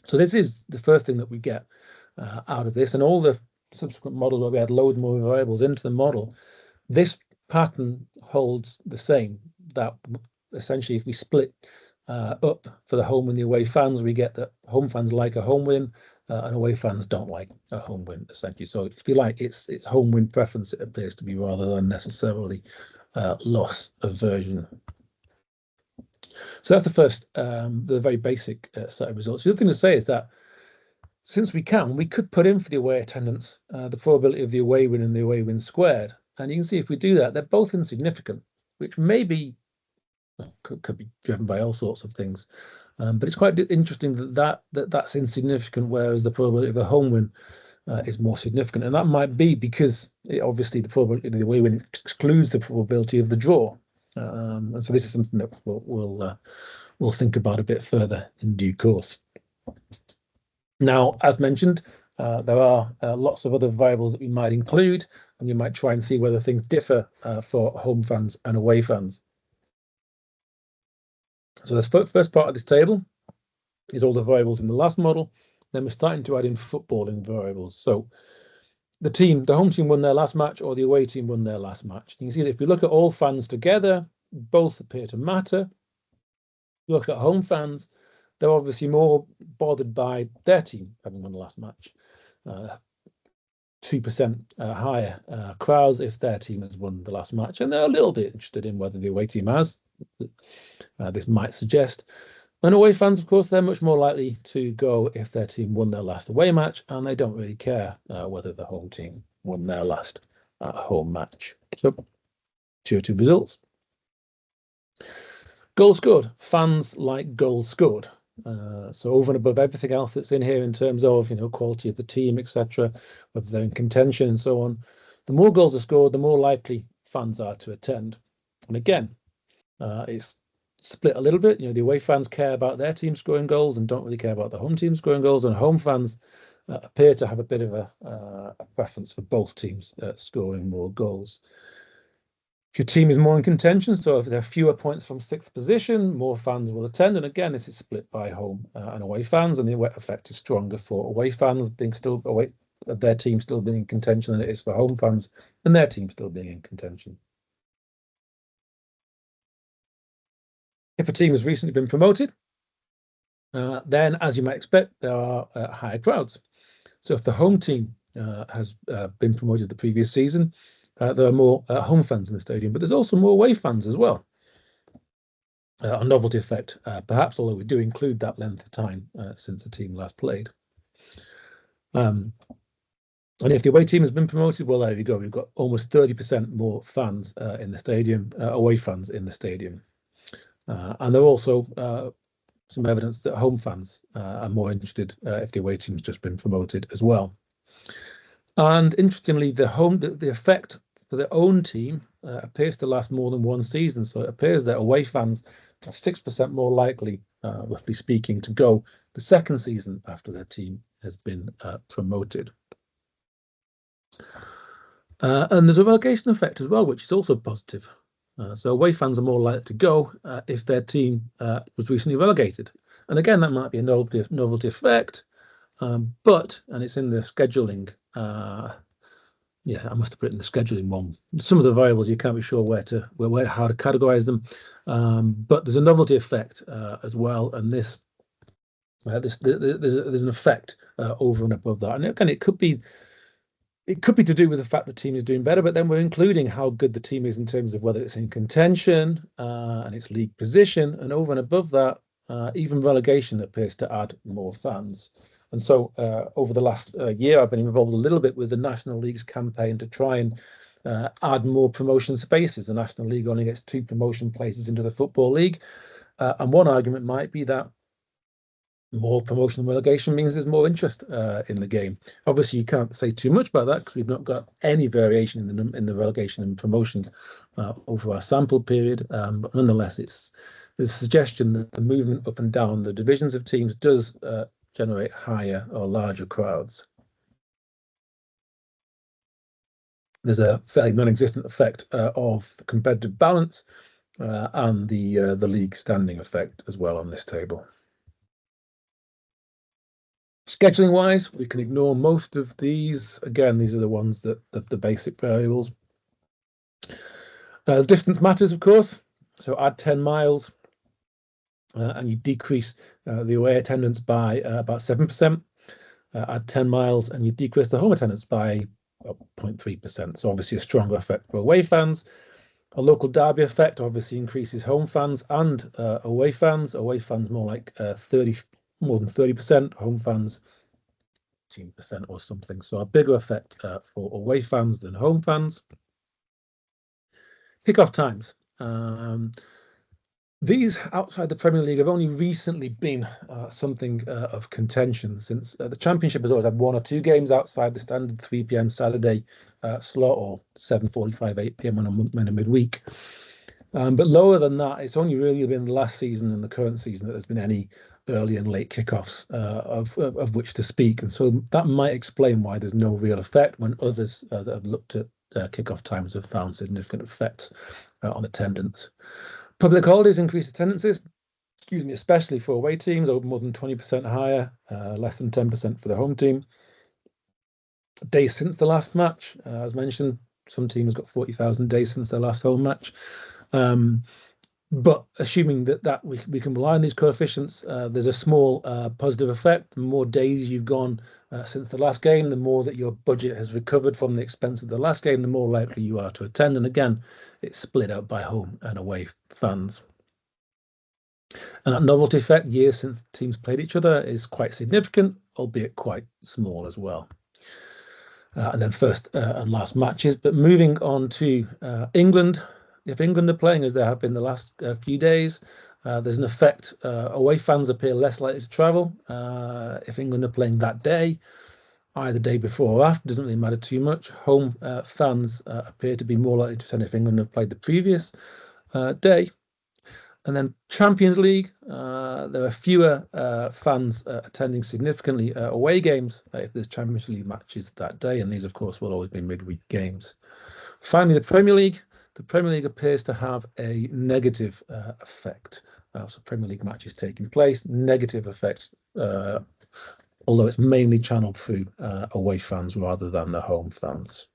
So this is the first thing that we get out of this, and all the subsequent models where we had loads more variables into the model. This pattern holds the same. That essentially, if we split up for the home and the away fans, we get that home fans like a home win, and away fans don't like a home win, essentially. So if you like, it's home win preference, it appears to be, rather than necessarily loss aversion. So that's the first, the very basic set of results. The other thing to say is that since we could put in for the away attendance the probability of the away win and the away win squared. And you can see if we do that, they're both insignificant, which maybe could be driven by all sorts of things. But it's quite interesting that's insignificant, whereas the probability of a home win is more significant. And that might be because obviously the probability of the away win excludes the probability of the draw. And so this is something that we'll think about a bit further in due course. Now, as mentioned, there are lots of other variables that we might include, and we might try and see whether things differ for home fans and away fans. So the first part of this table is all the variables in the last model. Then we're starting to add in footballing variables. So the home team won their last match, or the away team won their last match. You can see that if we look at all fans together, both appear to matter. Look at home fans, they're obviously more bothered by their team having won the last match. 2% higher crowds if their team has won the last match, and they're a little bit interested in whether the away team has. This might suggest. And away fans, of course, they're much more likely to go if their team won their last away match, and they don't really care whether the home team won their last home match. So 2 results. Goals scored. Fans like goals scored. So over and above everything else that's in here in terms of quality of the team, etc., whether they're in contention and so on, the more goals are scored, the more likely fans are to attend. And again, it's split a little bit. The away fans care about their team scoring goals and don't really care about the home team scoring goals, and home fans appear to have a bit of a preference for both teams scoring more goals. If your team is more in contention, so if there are fewer points from sixth position, more fans will attend. And again, this is split by home and away fans, and the effect is stronger for away fans being still away, their team still being in contention, than it is for home fans and their team still being in contention. If a team has recently been promoted, then, as you might expect, there are higher crowds. So if the home team has been promoted the previous season, there are more home fans in the stadium, but there's also more away fans as well. A novelty effect, perhaps, although we do include that length of time since the team last played. And if the away team has been promoted, well, there you go. We've got almost 30% more fans in the stadium, away fans in the stadium. And there are also some evidence that home fans are more interested if the away team's just been promoted as well. And interestingly, the effect for their own team appears to last more than one season. So it appears that away fans are 6% more likely, roughly speaking, to go the second season after their team has been promoted. And there's a relegation effect as well, which is also positive. So away fans are more likely to go if their team was recently relegated. And again, that might be a novelty effect, but, and it's in the scheduling, yeah, I must have put it in the scheduling one. Some of the variables you can't be sure how to categorize them, but there's a novelty effect as well, and there's an effect over and above that. And again, it could be to do with the fact the team is doing better, but then we're including how good the team is in terms of whether it's in contention and its league position, and over and above that, even relegation appears to add more fans. And so over the last year, I've been involved a little bit with the National League's campaign to try and add more promotion spaces. The National League only gets 2 promotion places into the Football League. And one argument might be that more promotion and relegation means there's more interest in the game. Obviously, you can't say too much about that because we've not got any variation in the relegation and promotion over our sample period. But nonetheless, there's a suggestion that the movement up and down the divisions of teams does generate higher or larger crowds. There's a fairly non-existent effect of the competitive balance and the league standing effect as well on this table. Scheduling wise, we can ignore most of these. Again, these are the ones that the basic variables. The distance matters, of course. So add 10 miles and you decrease the away attendance by about 7%. Add 10 miles and you decrease the home attendance by 0.3%. So obviously a stronger effect for away fans. A local derby effect obviously increases home fans and away fans. Away fans more like more than 30%. Home fans 15% or something. So a bigger effect for away fans than home fans. Kickoff times. These outside the Premier League have only recently been something of contention since the Championship has always had 1 or 2 games outside the standard 3 p.m. Saturday slot or 7:45, 8 p.m. on a midweek. But lower than that, it's only really been the last season and the current season that there's been any early and late kickoffs of which to speak. And so that might explain why there's no real effect when others that have looked at kickoff times have found significant effects on attendance. Public holidays increase attendances, especially for away teams, over more than 20% higher, less than 10% for the home team. Days since the last match, as mentioned, some teams got 40,000 days since their last home match. But assuming that we can rely on these coefficients, there's a small positive effect. The more days you've gone since the last game, the more that your budget has recovered from the expense of the last game, the more likely you are to attend. And again, it's split out by home and away fans. And that novelty effect, years since teams played each other, is quite significant, albeit quite small as well. And then first and last matches. But moving on to England. If England are playing as they have been the last few days, there's an effect. Away fans appear less likely to travel. If England are playing that day, either day before or after, doesn't really matter too much. Home fans appear to be more likely to attend if England have played the previous day. And then Champions League, there are fewer fans attending significantly away games if there's Champions League matches that day, and these, of course, will always be midweek games. Finally, the Premier League. The Premier League appears to have a negative effect. So Premier League matches taking place, negative effect, although it's mainly channeled through away fans rather than the home fans.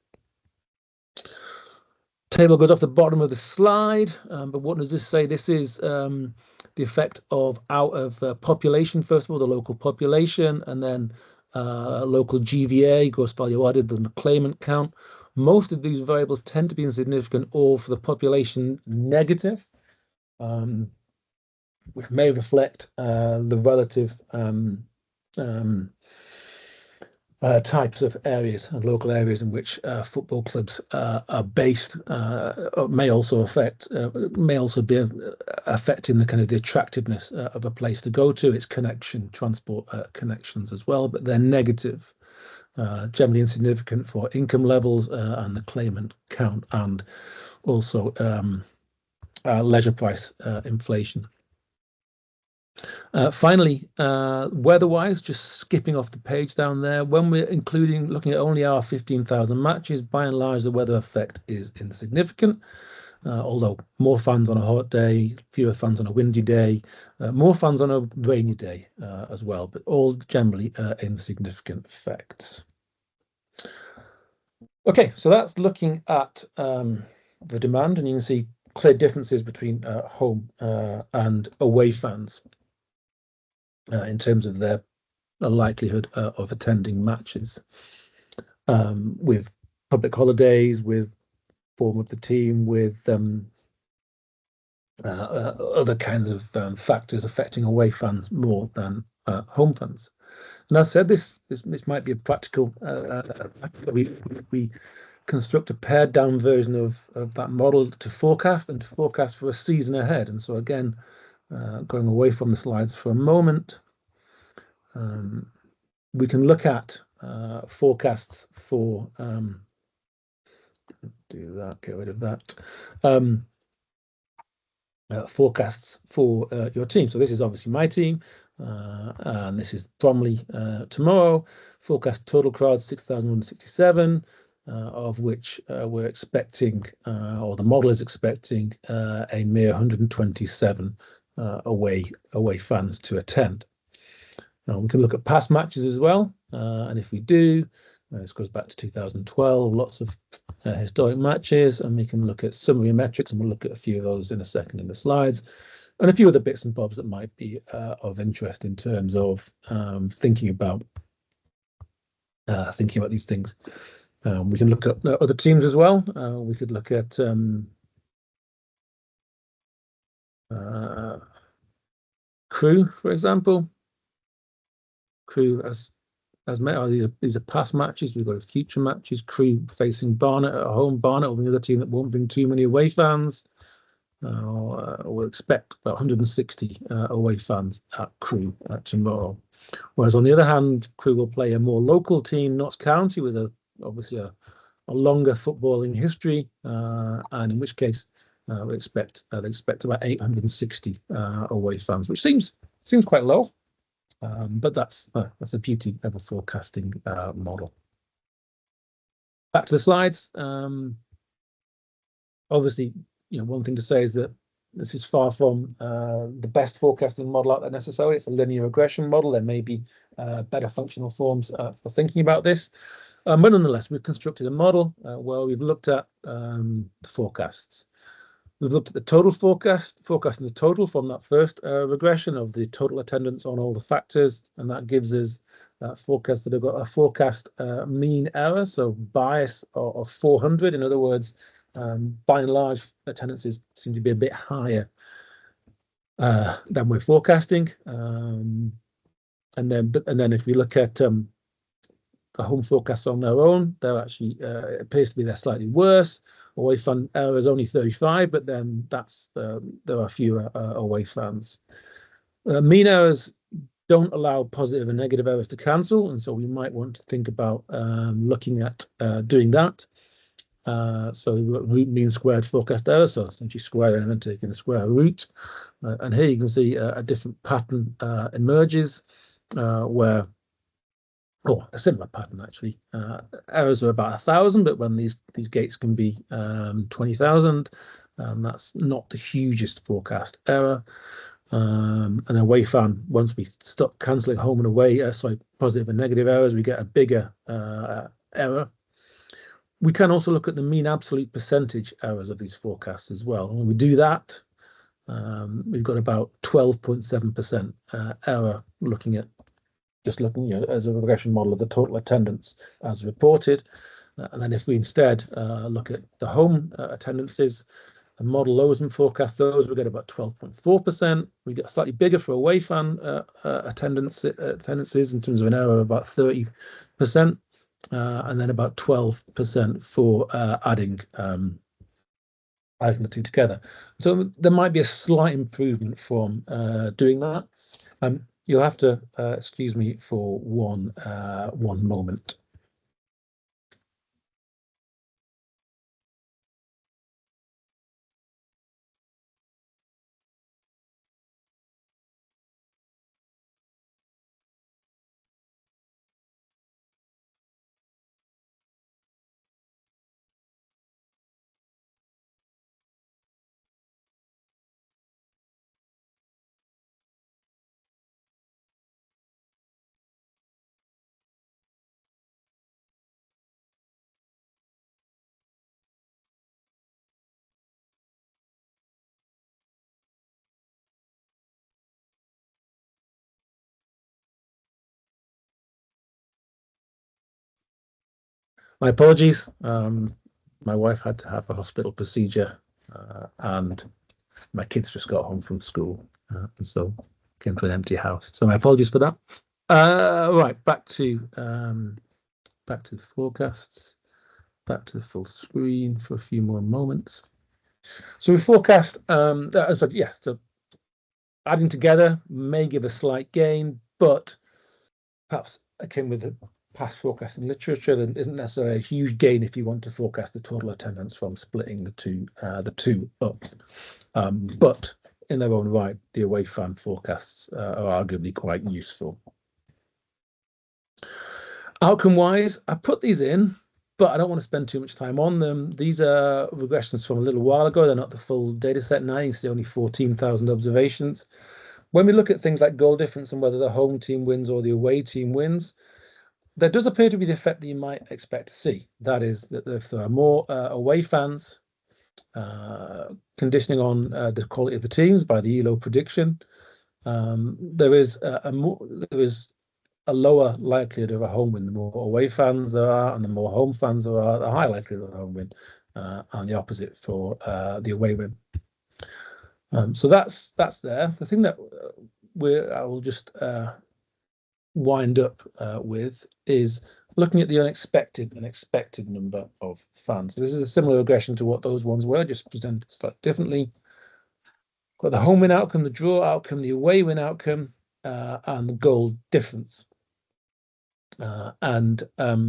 Table goes off the bottom of the slide, but what does this say? This is the effect of out of population, first of all, the local population, and then local GVA, gross value added, and the claimant count. Most of these variables tend to be insignificant or for the population negative, which may reflect the relative types of areas and local areas in which football clubs are based may also be affecting the kind of the attractiveness of a place to go to, its transport connections as well, but they're negative, generally insignificant for income levels and the claimant count, and also leisure price inflation. Finally, weather-wise, just skipping off the page down there, when we're looking at only our 15,000 matches, by and large, the weather effect is insignificant, although more fans on a hot day, fewer fans on a windy day, more fans on a rainy day as well, but all generally insignificant effects. Okay, so that's looking at the demand, and you can see clear differences between home and away fans. In terms of their likelihood of attending matches, with public holidays, with form of the team, with other kinds of factors affecting away fans more than home fans. And as I said, this might be a practical. We construct a pared down version of that model to forecast for a season ahead. And so again, going away from the slides for a moment, we can look at forecasts for get rid of that. Forecasts for your team. So this is obviously my team, and this is Bromley tomorrow. Forecast total crowd 6,167, of which we're expecting, or the model is expecting, a mere 127 away fans to attend. Now we can look at past matches as well, and if we do, this goes back to 2012, lots of historic matches, and we can look at summary metrics, and we'll look at a few of those in a second in the slides, and a few other bits and bobs that might be of interest in terms of thinking about these things. We can look at other teams as well. We could look at Crewe, for example. Crewe these are past matches. We've got future matches. Crewe facing Barnet at home. Barnet will be another team that won't bring too many away fans. We'll expect about 160 away fans at Crewe tomorrow. Whereas on the other hand, Crewe will play a more local team, Notts County, with obviously a longer footballing history, and in which case they expect about 860 away fans, which seems quite low. But that's the beauty of a forecasting model. Back to the slides. Obviously, one thing to say is that this is far from the best forecasting model out there necessarily. It's a linear regression model. There may be better functional forms for thinking about this. But nonetheless, we've constructed a model where we've looked at the forecasts. We've looked at the total forecasting the total from that first regression of the total attendance on all the factors, and that gives us forecasts that have got a forecast mean error, so bias of 400. In other words, by and large, attendances seem to be a bit higher than we're forecasting. And then if we look at the home forecasts on their own, they're actually it appears to be they're slightly worse. Away fan error is only 35, but then there are fewer away fans. Mean errors don't allow positive and negative errors to cancel, and so we might want to think about looking at doing that. So we've got root mean squared forecast error, so essentially squaring and then taking the square root. And here you can see a different pattern emerges where, or a similar pattern actually. Errors are about 1,000, but when these gates can be 20,000, that's not the hugest forecast error. And then away fan, once we stop cancelling home and away, sorry, positive and negative errors, we get a bigger error. We can also look at the mean absolute percentage errors of these forecasts as well. And when we do that, we've got about 12.7% error looking at as a regression model of the total attendance as reported. And then if we instead look at the home attendances and model those and forecast those, we get about 12.4%. We get slightly bigger for away fan attendances in terms of an error of about 30%. And then about 12% for adding the two together. So there might be a slight improvement from doing that. You'll have to excuse me for one moment. My apologies. My wife had to have a hospital procedure, and my kids just got home from school, and so came to an empty house. So my apologies for that. Right, back to the forecasts, back to the full screen for a few more moments. So we forecast. So yes, so adding together may give a slight gain, but perhaps akin with the past forecasting literature, there isn't necessarily a huge gain if you want to forecast the total attendance from splitting the two up. But in their own right, the away fan forecasts are arguably quite useful. Outcome-wise, I put these in, but I don't want to spend too much time on them. These are regressions from a little while ago. They're not the full data set now. You can see only 14,000 observations. When we look at things like goal difference and whether the home team wins or the away team wins, there does appear to be the effect that you might expect to see. That is, that if there are more away fans, conditioning on the quality of the teams by the ELO prediction, there is a lower likelihood of a home win. The more away fans there are, and the more home fans there are, the higher likelihood of a home win, and the opposite for the away win. So that's there. The thing that I will just wind up with is looking at the unexpected and expected number of fans. So this is a similar regression to what those ones were, just presented slightly differently. Got the home win outcome, the draw outcome, the away win outcome, and the goal difference. And what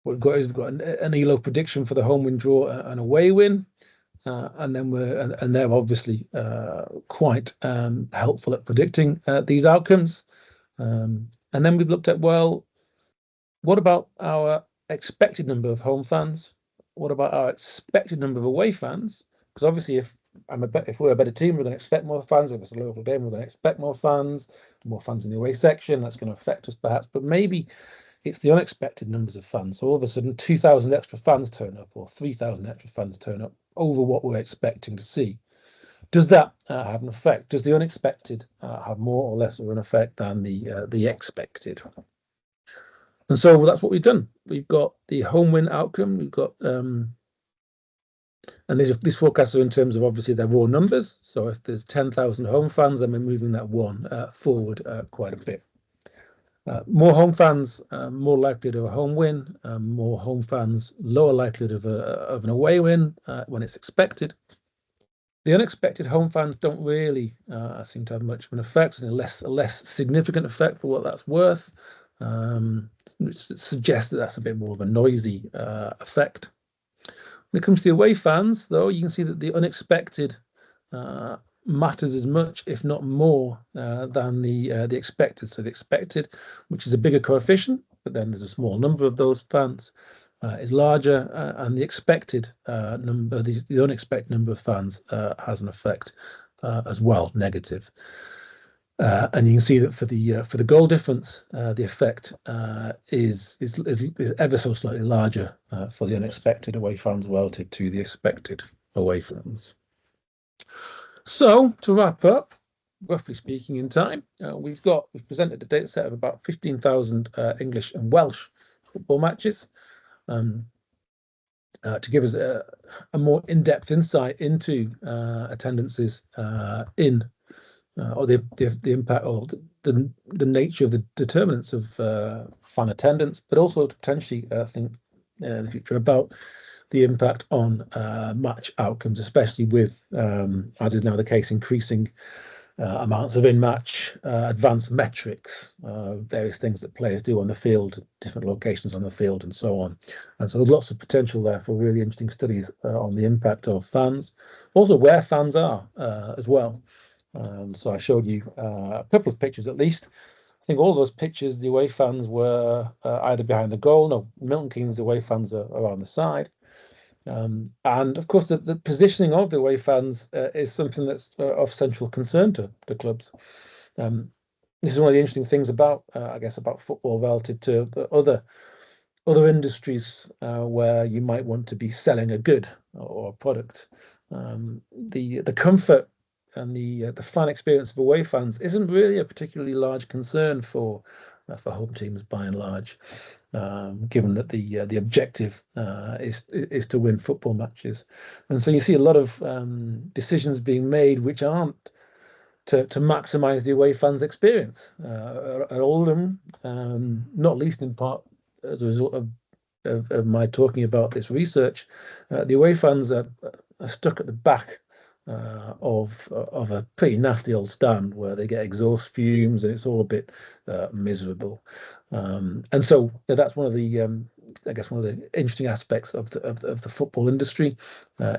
we've got is an ELO prediction for the home win, draw, and away win. And then they're obviously quite helpful at predicting these outcomes. And then we've looked at, well, what about our expected number of home fans? What about our expected number of away fans? Because obviously, if we're a better team, we're going to expect more fans. If it's a local game, we're going to expect more fans in the away section. That's going to affect us perhaps, but maybe it's the unexpected numbers of fans. So all of a sudden, 2,000 extra fans turn up, or 3,000 extra fans turn up over what we're expecting to see. Does that have an effect? Does the unexpected have more or less of an effect than the expected? And so that's what we've done. We've got the home win outcome. We've got, and these forecasts are in terms of obviously their raw numbers. So if there's 10,000 home fans, then we're moving that one forward quite a bit. More home fans, more likelihood of a home win. More home fans, lower likelihood of an away win when it's expected. The unexpected home fans don't really seem to have much of an effect, and a less significant effect for what that's worth. Which suggests that that's a bit more of a noisy effect. When it comes to the away fans, though, you can see that the unexpected matters as much, if not more, than the expected. So the expected, which is a bigger coefficient, but then there's a small number of those fans, is larger, and the expected number, the unexpected number of fans has an effect as well, negative. And you can see that for the goal difference, the effect is ever so slightly larger for the unexpected away fans relative to the expected away fans. So to wrap up, roughly speaking, in time, we've presented a data set of about 15,000 English and Welsh football matches. To give us a more in-depth insight into attendances or the impact or the nature of the determinants of fan attendance, but also to potentially think in the future about the impact on match outcomes, especially with, as is now the case, increasing amounts of in-match advanced metrics, various things that players do on the field, different locations on the field, and so on. And so there's lots of potential there for really interesting studies on the impact of fans, also where fans are as well. So I showed you a couple of pictures at least. I think all those pictures, the away fans were either behind the goal. No, Milton Keynes, the away fans are on the side. And of course, the positioning of the away fans is something that's of central concern to the clubs. This is one of the interesting things about, I guess, about football relative to the other industries where you might want to be selling a good or a product. The comfort and the fan experience of away fans isn't really a particularly large concern for home teams by and large, given that the objective is to win football matches, and so you see a lot of decisions being made which aren't to maximise the away fans' experience at Oldham, not least in part as a result of my talking about this research. The away fans are stuck at the back of a pretty nasty old stand where they get exhaust fumes and it's all a bit miserable. And so that's one of the I guess one of the interesting aspects of the football industry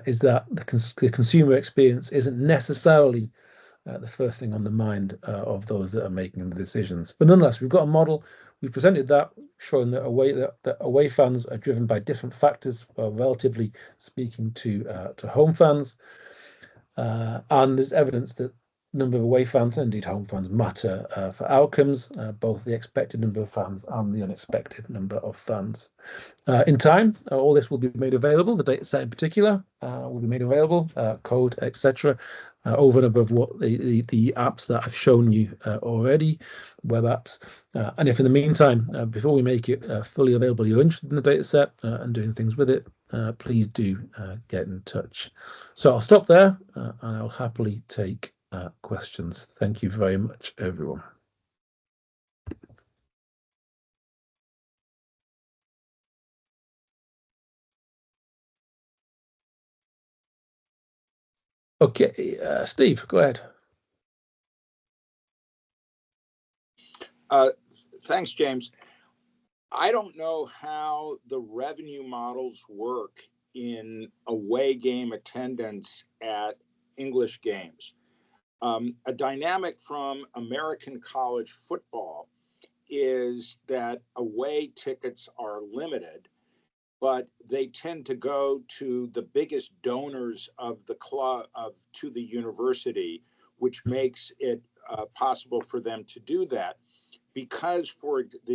is that the consumer experience isn't necessarily the first thing on the mind of those that are making the decisions. But nonetheless, we've got a model. We presented that showing that away fans are driven by different factors, relatively speaking to home fans. And there's evidence that number of away fans and indeed home fans matter for outcomes, both the expected number of fans and the unexpected number of fans. In time, all this will be made available, the data set in particular will be made available, code, etc., over and above what the apps that I've shown you already, web apps. And if in the meantime, before we make it fully available, you're interested in the data set and doing things with it, please do get in touch. So I'll stop there and I'll happily take questions. Thank you very much, everyone. Okay, Steve, go ahead. Thanks, James. I don't know how the revenue models work in away game attendance at English games. A dynamic from American college football is that away tickets are limited, but they tend to go to the biggest donors of the club to the university, which makes it possible for them to do that. Because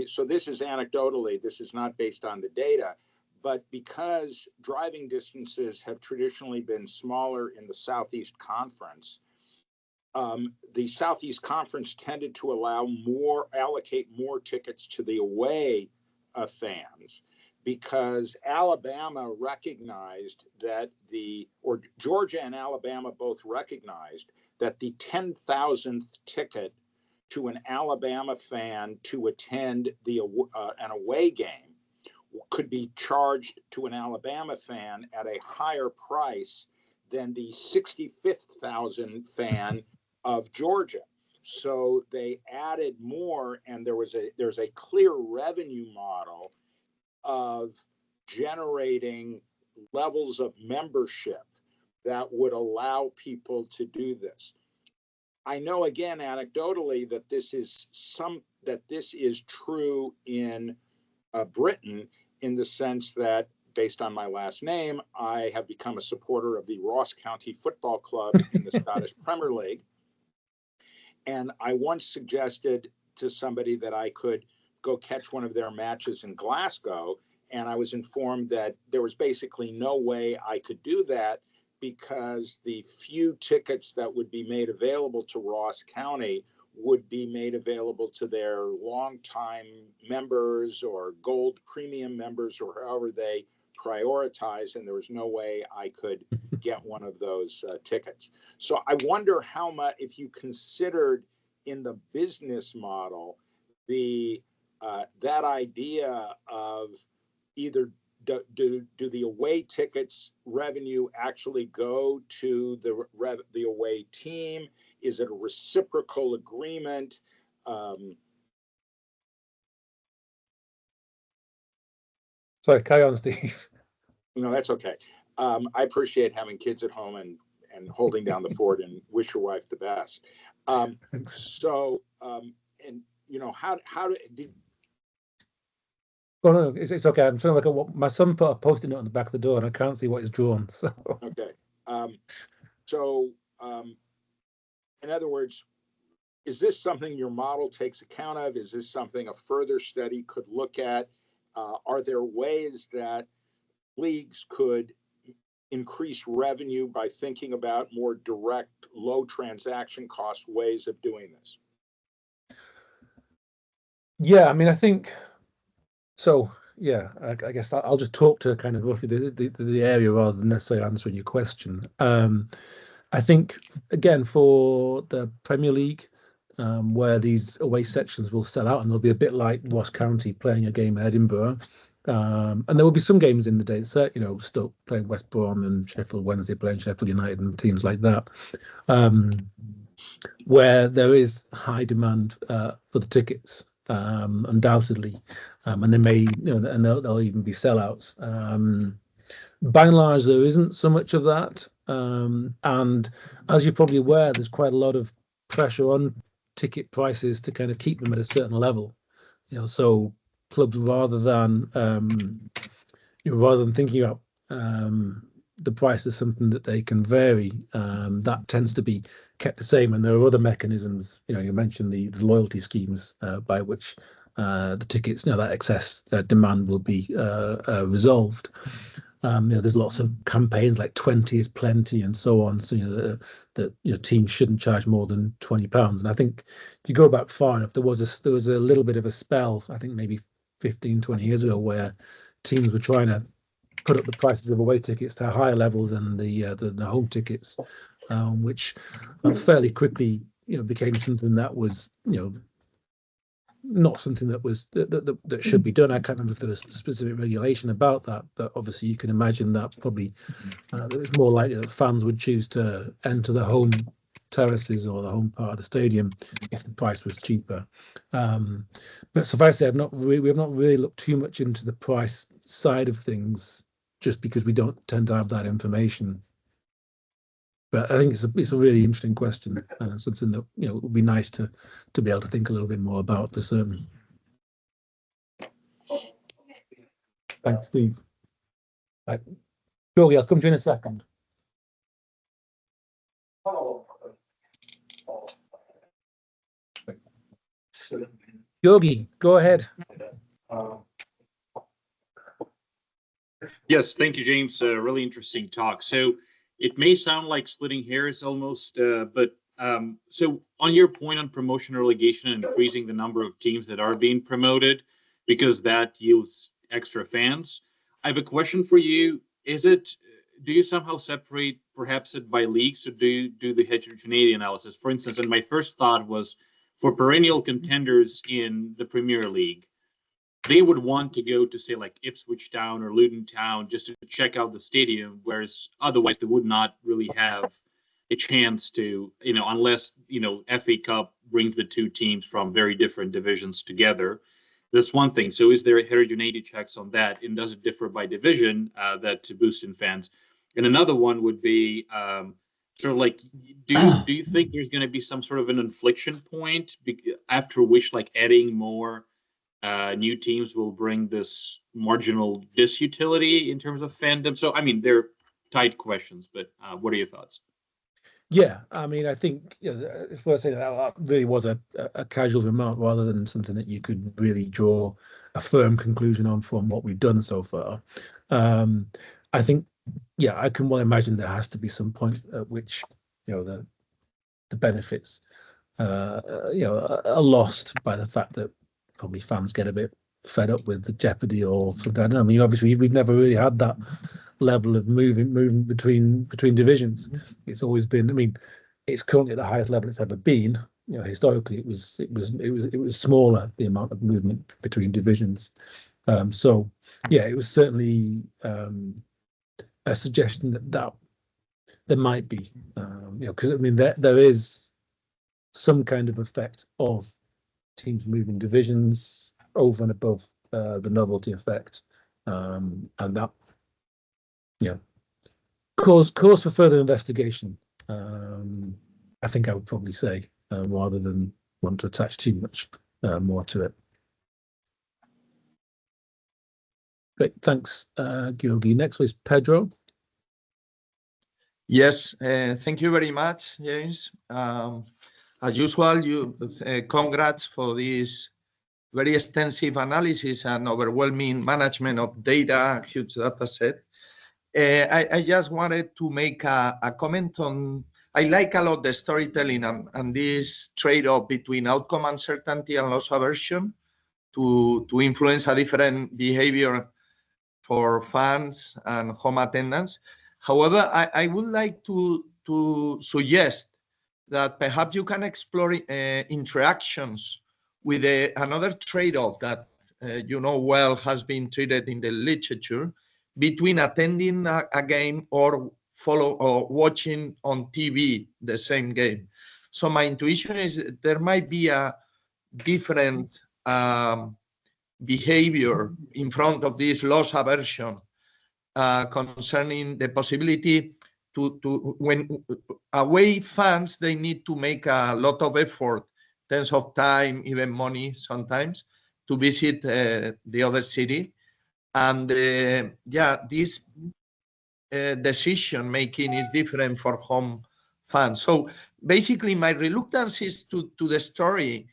so this is anecdotally, this is not based on the data, but because driving distances have traditionally been smaller in the Southeast Conference, the Southeast Conference tended to allocate more tickets to the away fans, because Alabama recognized that or Georgia and Alabama both recognized that the 10,000th ticket to an Alabama fan to attend an away game could be charged to an Alabama fan at a higher price than the 65th fan of Georgia. So they added more, and there's a clear revenue model of generating levels of membership that would allow people to do this. I know, again, anecdotally, that this is true in Britain, in the sense that, based on my last name, I have become a supporter of the Ross County Football Club in the Scottish Premier League. And I once suggested to somebody that I could go catch one of their matches in Glasgow. And I was informed that there was basically no way I could do that, because the few tickets that would be made available to Ross County would be made available to their longtime members or gold premium members, or however they prioritize. And there was no way I could get one of those tickets. So I wonder how much, if you considered in the business model, the that idea of either do the away tickets revenue actually go to the away team? Is it a reciprocal agreement? Sorry, carry on, Steve. No, that's okay. I appreciate having kids at home and holding down the fort, and wish your wife the best. And how did? Oh no, it's okay. I'm trying to look at what my son put a post-it note on the back of the door, and I can't see what he's drawn. So Okay. In other words, is this something your model takes account of? Is this something a further study could look at? Are there ways that leagues could increase revenue by thinking about more direct, low transaction cost ways of doing this? yeah, I mean, I think so. Yeah, I guess I'll just talk to kind of roughly the area rather than necessarily answering your question. I think, again, for the Premier League, where these away sections will sell out, and they'll be a bit like Ross County playing a game at Edinburgh. And there will be some games in the day set, Stoke playing West Brom and Sheffield Wednesday playing Sheffield United and teams like that, where there is high demand for the tickets, undoubtedly. And they may, and there'll even be sellouts. By and large, there isn't so much of that. And as you're probably aware, there's quite a lot of pressure on ticket prices to kind of keep them at a certain level. So clubs, rather than thinking about the price as something that they can vary, that tends to be kept the same. And there are other mechanisms. You mentioned the loyalty schemes by which the tickets, that excess demand will be resolved. There's lots of campaigns like 20 is plenty and so on. So that teams shouldn't charge more than £20. And I think if you go back far enough, there was a little bit of a spell, I think maybe 15, 20 years ago, where teams were trying to put up the prices of away tickets to higher levels than the home tickets, which fairly quickly became something that was not something that should be done. I can't remember if there was specific regulation about that, but obviously you can imagine that probably it's more likely that fans would choose to enter the home terraces or the home part of the stadium if the price was cheaper. But suffice to say, we have not really looked too much into the price side of things, just because we don't tend to have that information. But I think it's a really interesting question, something that would be nice to be able to think a little bit more about for certain. Thanks, Steve. Right. Georgie, I'll come to you in a second. Georgie, go ahead. Yes, thank you, James. Really interesting talk. So it may sound like splitting hairs almost, but so on your point on promotion relegation and increasing the number of teams that are being promoted, because that yields extra fans, I have a question for you. Do you somehow separate perhaps it by leagues, or do you do the heterogeneity analysis? For instance, and my first thought was for perennial contenders in the Premier League, they would want to go to, say, like Ipswich Town or Luton Town just to check out the stadium, whereas otherwise they would not really have a chance to, unless, FA Cup brings the two teams from very different divisions together. That's one thing. So is there heterogeneity checks on that? And does it differ by division that to boost in fans? And another one would be sort of like, do you think there's going to be some sort of an inflection point after which like adding more new teams will bring this marginal disutility in terms of fandom? So, I mean, they're tight questions, but what are your thoughts? Yeah, I mean, I think it's worth saying that really was a casual remark rather than something that you could really draw a firm conclusion on from what we've done so far. I think, yeah, I can well imagine there has to be some point at which the benefits are lost by the fact that probably fans get a bit fed up with the jeopardy or something. I don't know. I mean, obviously, we've never really had that level of movement between divisions. It's always been. I mean, it's currently at the highest level it's ever been. Historically, it was smaller, the amount of movement between divisions. So, yeah, it was certainly a suggestion that there might be, because I mean there is some kind of effect of teams moving divisions over and above the novelty effect, and that cause for further investigation. I think I would probably say rather than want to attach too much more to it. Great, thanks, Georgi. Next was Pedro. Yes, thank you very much, James. As usual, you congrats for this very extensive analysis and overwhelming management of data, huge data set. I just wanted to make a comment on, I like a lot the storytelling and this trade-off between outcome uncertainty and loss aversion to influence a different behavior for fans and home attendance. However, I would like to suggest that perhaps you can explore interactions with another trade-off that well has been treated in the literature between attending a game or watching on TV the same game. So my intuition is there might be a different behavior in front of this loss aversion concerning the possibility to when away fans, they need to make a lot of effort, terms of time, even money sometimes, to visit the other city. And this decision making is different for home fans. So basically my reluctance is to the story,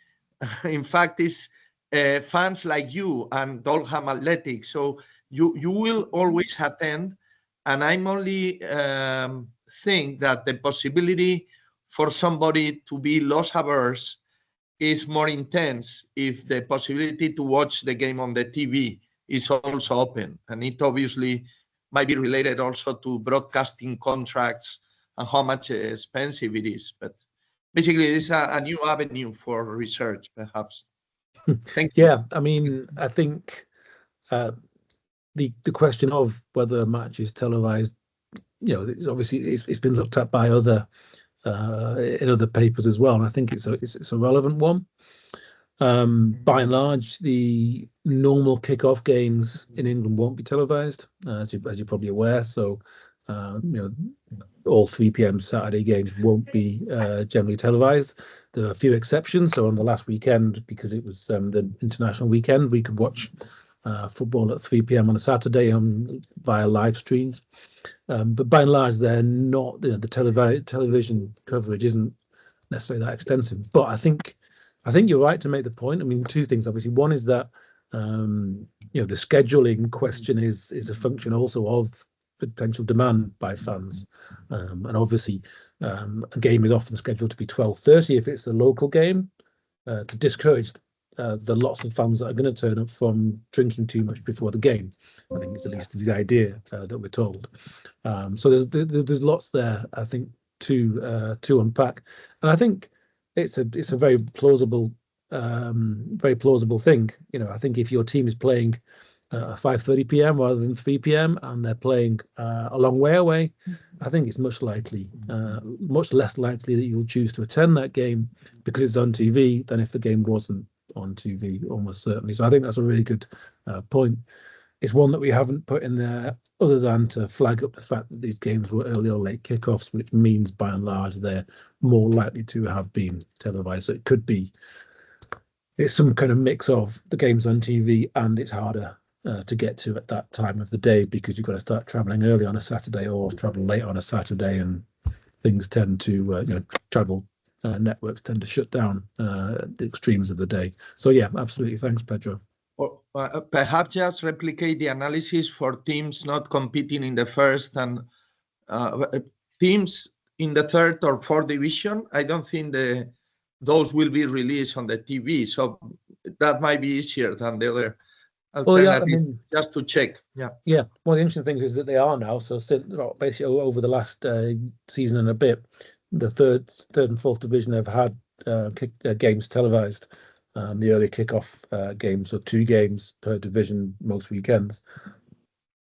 in fact, is fans like you and Dolham Athletic. So you will always attend, and I'm only think that the possibility for somebody to be loss averse is more intense if the possibility to watch the game on the TV is also open. And it obviously might be related also to broadcasting contracts and how much expensive it is. But basically, it's a new avenue for research, perhaps. Thank you. Yeah, I mean, I think the question of whether a match is televised, it's obviously it's been looked at by other in other papers as well, and I think it's a relevant one. By and large, the normal kickoff games in England won't be televised, as you're probably aware. So, all 3 p.m. Saturday games won't be generally televised. There are a few exceptions. So on the last weekend, because it was the international weekend, we could watch football at 3 p.m. on a Saturday via live streams. But by and large, they're not. The television coverage isn't necessarily that extensive. But I think you're right to make the point. I mean, two things. Obviously, one is that the scheduling question is a function also of potential demand by fans, and obviously a game is often scheduled to be 12:30 if it's a local game, to discourage the lots of fans that are going to turn up from drinking too much before the game. I think it's at least the idea that we're told. So there's lots there, I think, to unpack, and I think it's a very plausible thing. I think if your team is playing 5:30 p.m. rather than 3 p.m. and they're playing a long way away, I think it's much less likely that you'll choose to attend that game because it's on TV than if the game wasn't on TV, almost certainly. So I think that's a really good point. It's one that we haven't put in there other than to flag up the fact that these games were early or late kickoffs, which means by and large they're more likely to have been televised. So it could be it's some kind of mix of the games on TV and it's harder to get to at that time of the day because you've got to start traveling early on a Saturday or travel late on a Saturday, and things tend to travel networks tend to shut down at the extremes of the day. So yeah, absolutely. Thanks, Pedro. Or perhaps just replicate the analysis for teams not competing in the first and teams in the third or fourth division. I don't think those will be released on the TV, so that might be easier than the other alternative. Just to check. Yeah. One of the interesting things is that they are now. So basically over the last season and a bit, the third and fourth division have had games televised. The early kickoff games, so 2 games per division most weekends.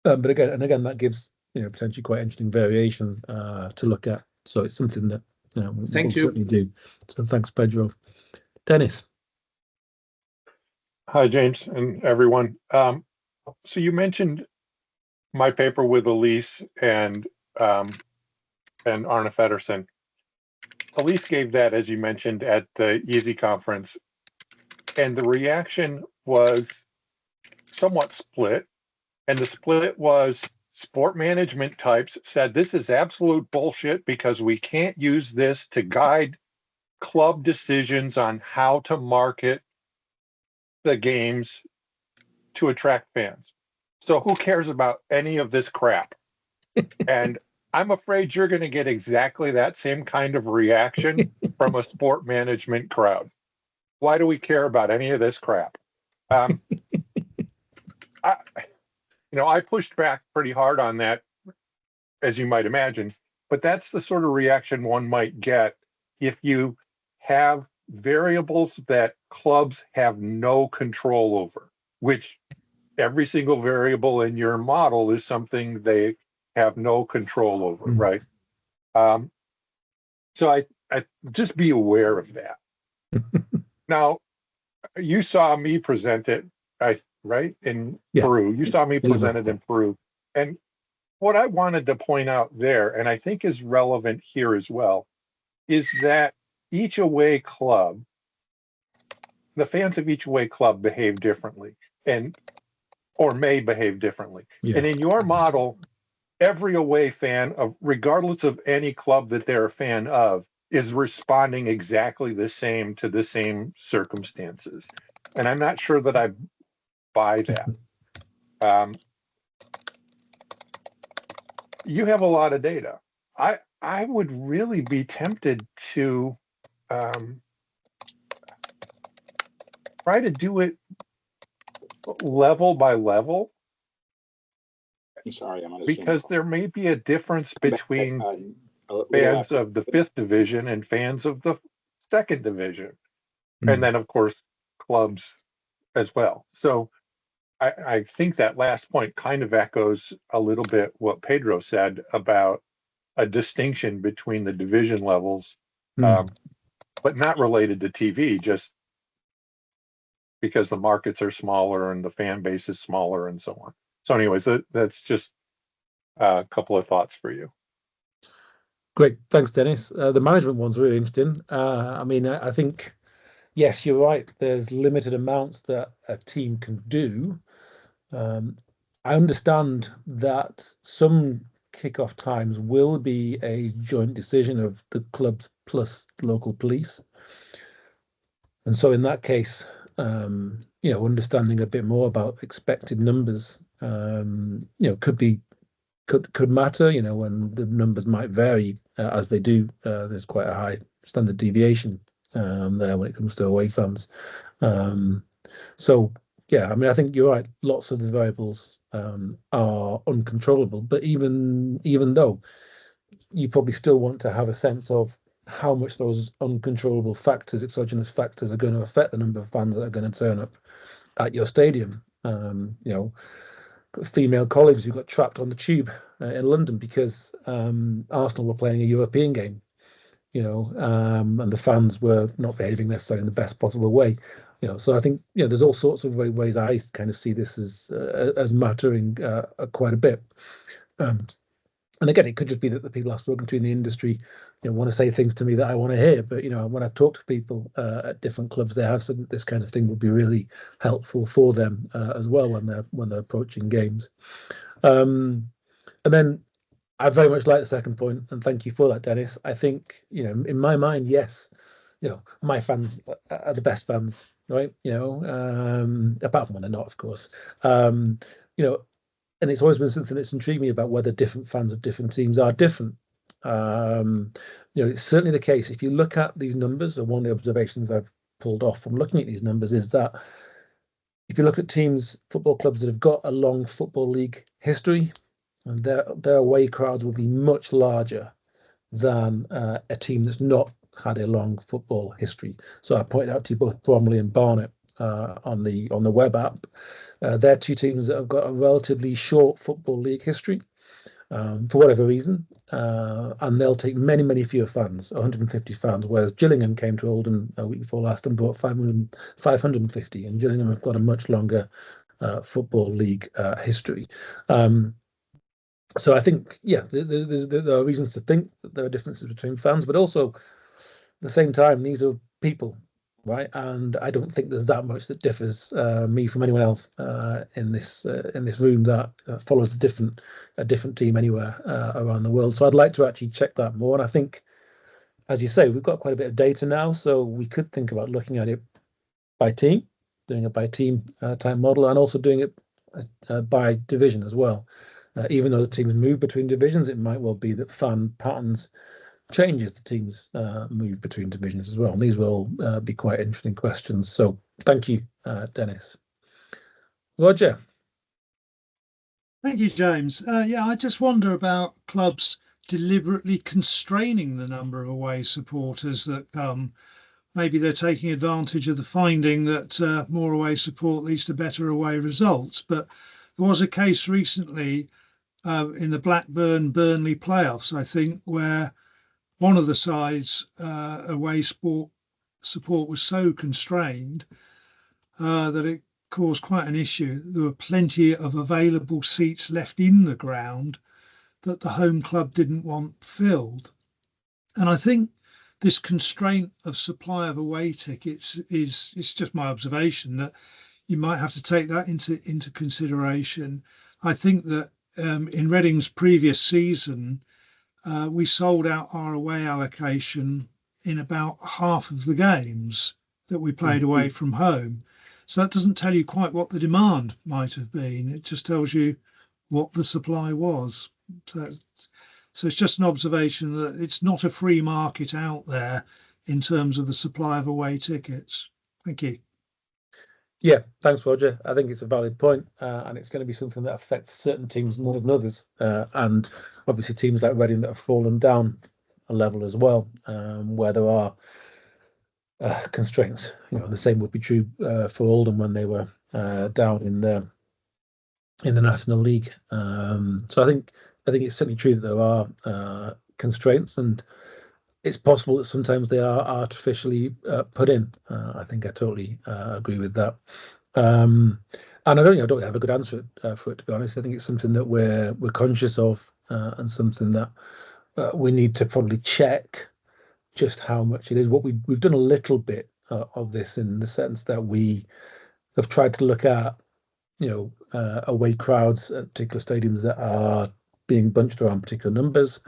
But again, that gives potentially quite interesting variation to look at. So it's something that we'll certainly do. So thanks, Pedro. Dennis. Hi, James and everyone. So you mentioned my paper with Elise and Arne Feddersen. Elise gave that, as you mentioned, at the Easy conference, and the reaction was somewhat split. And the split was sport management types said this is absolute bullshit because we can't use this to guide club decisions on how to market the games to attract fans. So who cares about any of this crap? And I'm afraid you're going to get exactly that same kind of reaction from a sport management crowd. Why do we care about any of this crap? I pushed back pretty hard on that, as you might imagine, but that's the sort of reaction one might get if you have variables that clubs have no control over, which every single variable in your model is something they have no control over, right? So I just be aware of that. Now, you saw me present it, right, in Peru. You saw me present it in Peru. And what I wanted to point out there, and I think is relevant here as well, is that each away club, the fans of each away club behave differently or may behave differently. Yeah. And in your model, every away fan, regardless of any club that they're a fan of, is responding exactly the same to the same circumstances. And I'm not sure that I buy that. You have a lot of data. I would really be tempted to try to do it level by level. I'm sorry, because there may be a difference between fans of the 5th division and fans of the 2nd division, and then of course clubs as well. So I think that last point kind of echoes a little bit what Pedro said about a distinction between the division levels, but not related to TV, just because the markets are smaller and the fan base is smaller and so on. So anyways, that's just a couple of thoughts for you. Great, thanks, Dennis. The management one's really interesting. I think, yes, you're right. There's limited amounts that a team can do. I understand that some kickoff times will be a joint decision of the clubs plus local police, and so in that case, understanding a bit more about expected numbers, could matter. When the numbers might vary as they do. There's quite a high standard deviation there when it comes to away fans. So yeah, I think you're right. Lots of the variables are uncontrollable, but even though you probably still want to have a sense of how much those uncontrollable factors, exogenous factors, are going to affect the number of fans that are going to turn up at your stadium. Female colleagues who got trapped on the tube in London because Arsenal were playing a European game, and the fans were not behaving necessarily in the best possible way. So I think there's all sorts of ways I kind of see this as mattering quite a bit. And again, it could just be that the people I've spoken to in the industry, want to say things to me that I want to hear. But when I talk to people at different clubs, they have said that this kind of thing would be really helpful for them as well when they're approaching games. And then I very much like the second point, and thank you for that, Dennis. I think in my mind, yes, my fans are the best fans, right? Apart from when they're not, of course. And it's always been something that's intrigued me about whether different fans of different teams are different. It's certainly the case. If you look at these numbers, and one of the observations I've pulled off from looking at these numbers is that if you look at football clubs that have got a long football league history, and their away crowds will be much larger than a team that's not had a long football history. So I pointed out to you both Bromley and Barnet on the web app. They're two teams that have got a relatively short football league history for whatever reason, and they'll take many, many fewer fans, 150 fans, whereas Gillingham came to Oldham a week before last and brought 550, and Gillingham have got a much longer football league history. So I think, there are reasons to think that there are differences between fans, but also at the same time, these are people, right? And I don't think there's that much that differs me from anyone else in this room that follows a different team anywhere around the world. So I'd like to actually check that more. And I think, as you say, we've got quite a bit of data now, so we could think about looking at it by team, doing it by team type model, and also doing it by division as well. Even though the teams move between divisions, it might well be that fan patterns change as the teams move between divisions as well. And these will be quite interesting questions. So thank you, Dennis. Roger. Thank you, James. I just wonder about clubs deliberately constraining the number of away supporters that come. Maybe they're taking advantage of the finding that more away support leads to better away results. But there was a case recently in the Blackburn-Burnley playoffs, I think, where one of the sides' away support was so constrained that it caused quite an issue. There were plenty of available seats left in the ground that the home club didn't want filled. And I think this constraint of supply of away tickets it's just my observation that you might have to take that into consideration. I think that in Reading's previous season, we sold out our away allocation in about half of the games that we played away from home. So that doesn't tell you quite what the demand might have been. It just tells you what the supply was. So it's just an observation that it's not a free market out there in terms of the supply of away tickets. Thank you. Yeah, thanks, Roger. I think it's a valid point, and it's going to be something that affects certain teams more than others, and obviously teams like Reading that have fallen down a level as well, where there are constraints. The same would be true for Oldham when they were down in the National League. So I think it's certainly true that there are constraints, and it's possible that sometimes they are artificially put in. I think I totally agree with that. And I don't have a good answer for it, to be honest. I think it's something that we're conscious of, and something that we need to probably check just how much it is. What we've done a little bit of this in the sense that we have tried to look at away crowds at particular stadiums that are being bunched around particular numbers.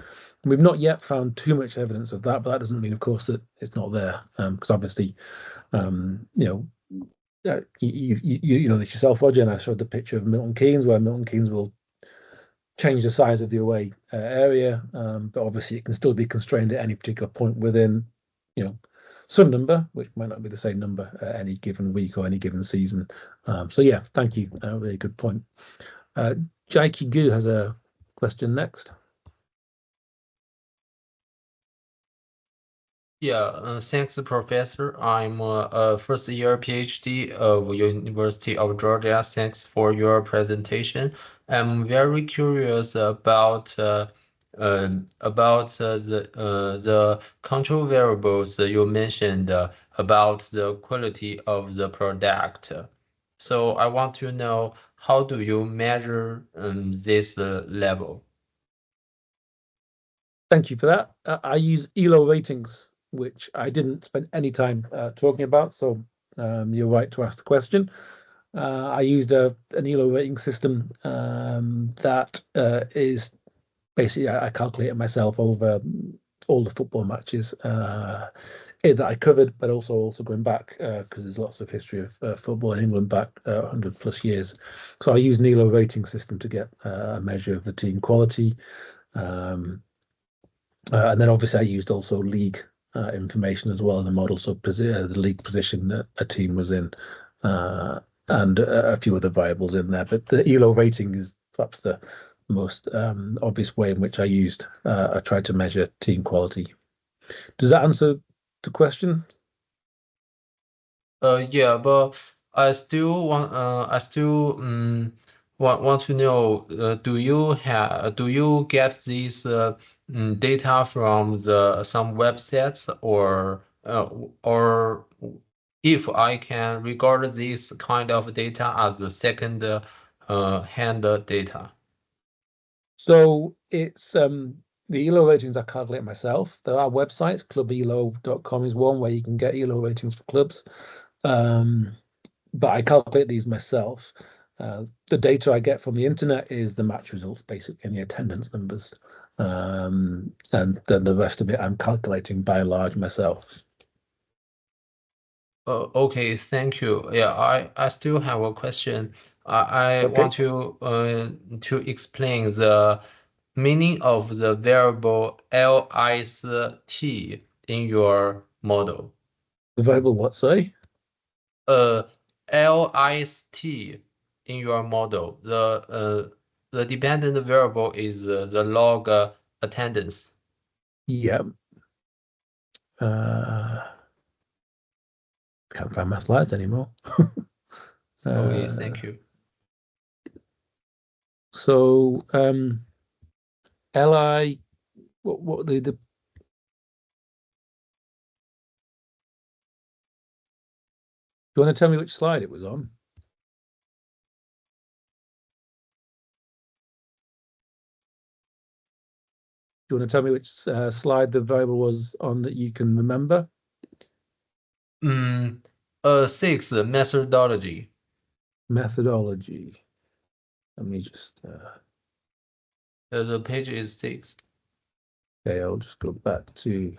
We've not yet found too much evidence of that, but that doesn't mean, of course, that it's not there. Because obviously, you know this yourself, Roger, and I showed the picture of Milton Keynes, where Milton Keynes will change the size of the away area, but obviously it can still be constrained at any particular point within, some number, which might not be the same number at any given week or any given season. So yeah, thank you. Really good point. Jaiki Gu has a question next. Yeah, thanks, Professor. I'm a first-year PhD of University of Georgia. Thanks for your presentation. I'm very curious about about the control variables you mentioned about the quality of the product. So I want to know, how do you measure this level? Thank you for that. I use ELO ratings, which I didn't spend any time talking about, so you're right to ask the question. I used an ELO rating system that is basically, I calculate it myself over all the football matches that I covered, but also going back because there's lots of history of football in England back 100 plus years. So I use an ELO rating system to get a measure of the team quality. And then obviously I used also league information as well in the model, so the league position that a team was in, and a few other variables in there. But the ELO rating is perhaps the most obvious way in which I tried to measure team quality. Does that answer the question? Yeah, but I still want to know, do you get these data from some websites, or if I can regard this kind of data as the second hand data? So it's the ELO ratings I calculate myself. There are websites, clubelo.com is one where you can get ELO ratings for clubs. But I calculate these myself. The data I get from the internet is the match results, basically, and the attendance numbers. And then the rest of it I'm calculating by and large myself. Okay, thank you. Yeah, I still have a question. I Okay. want to explain the meaning of the variable list in your model. The variable what, sorry? List in your model. The dependent variable is the log attendance. Yeah. Can't find my slides anymore. Okay, thank you. So Li, what the do you want to tell me which slide it was on? Do you want to tell me which slide the variable was on that you can remember? 6, methodology. Methodology. Let me just The page is 6. okay, I'll just go back to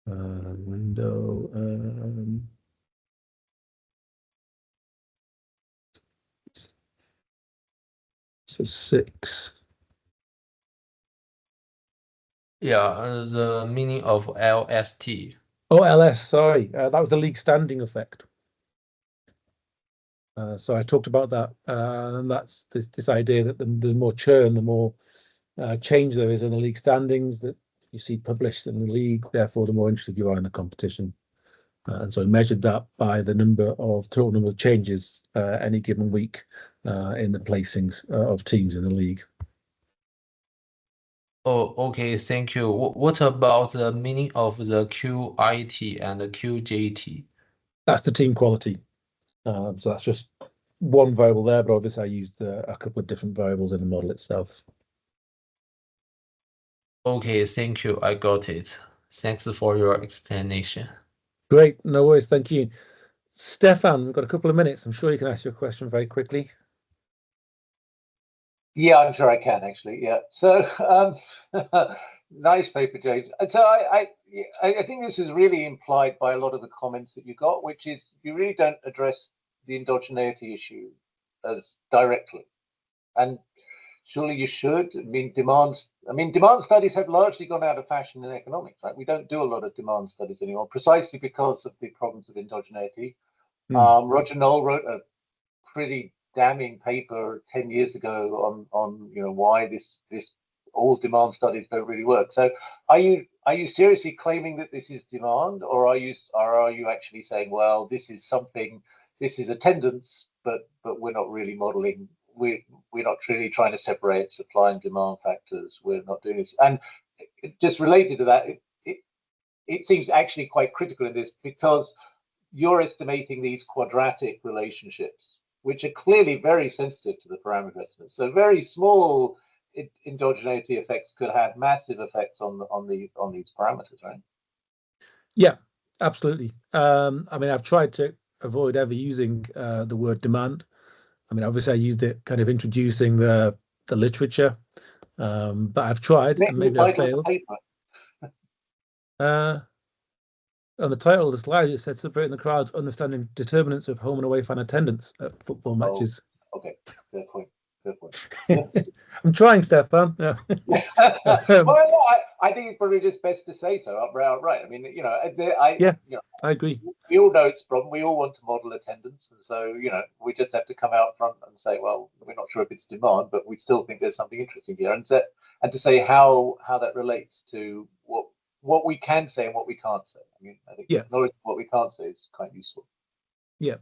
window. So 6. Yeah, the meaning of LST. Oh, LS, sorry. That was the league standing effect. So I talked about that, and that's this idea that there's more churn, the more change there is in the league standings that you see published in the league, therefore the more interested you are in the competition. And so I measured that by the total number of changes any given week in the placings of teams in the league. Oh, okay, thank you. What about the meaning of the QIT and the QJT? That's the team quality. So that's just one variable there, but obviously I used a couple of different variables in the model itself. Okay, thank you. I got it. Thanks for your explanation. Great, no worries, thank you. Stefan, we've got a couple of minutes. I'm sure you can ask your question very quickly. Yeah, I'm sure I can actually. Yeah. So nice paper, James. And so I think this is really implied by a lot of the comments that you got, which is you really don't address the endogeneity issue as directly. And surely you should. Demand studies have largely gone out of fashion in economics, right? We don't do a lot of demand studies anymore, precisely because of the problems of endogeneity. Roger Knoll wrote a pretty damning paper 10 years ago on why this all demand studies don't really work. So are you seriously claiming that this is demand, or are you actually saying, well, this is attendance, but we're not really modeling we're not really trying to separate supply and demand factors. We're not doing this. And just related to that, it seems actually quite critical in this, because you're estimating these quadratic relationships, which are clearly very sensitive to the parameter estimates. So very small endogeneity effects could have massive effects on these parameters, right? Yeah, absolutely. I mean, I've tried to avoid ever using the word demand. I mean, obviously, I used it kind of introducing the literature, but I've tried, and maybe I've failed. On the title of the slide, it says separating the crowds, understanding determinants of home and away fan attendance at football matches. Oh, okay, good point. Good point. I'm trying, Stefan. Well, I think it's probably just best to say so outright. I mean, I agree. We all know it's a problem. We all want to model attendance, and so we just have to come out front and say, well, we're not sure if it's demand, but we still think there's something interesting here, and to say how that relates to what we can say and what we can't say. I mean, I think knowledge of what we can't say is quite useful. Yeah.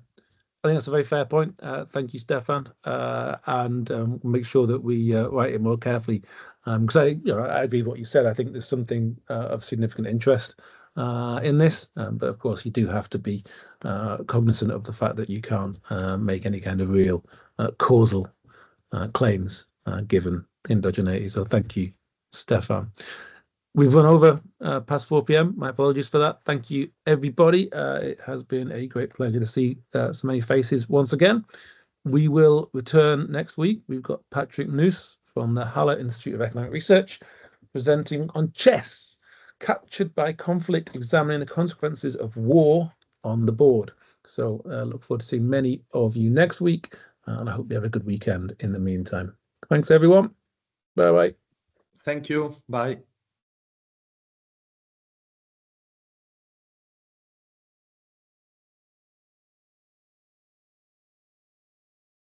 I think that's a very fair point. Thank you, Stefan. And make sure that we write it more carefully. Because I agree with what you said. I think there's something of significant interest in this. But of course, you do have to be cognizant of the fact that you can't make any kind of real causal claims given endogeneity. So thank you, Stefan. We've run over past 4 p.m. My apologies for that. Thank you, everybody. It has been a great pleasure to see so many faces once again. We will return next week. We've got Patrick Noose from the Haller Institute of Economic Research presenting on chess, captured by conflict, examining the consequences of war on the board. So look forward to seeing many of you next week. And I hope you have a good weekend in the meantime. Thanks, everyone. Bye-bye. Thank you. Bye.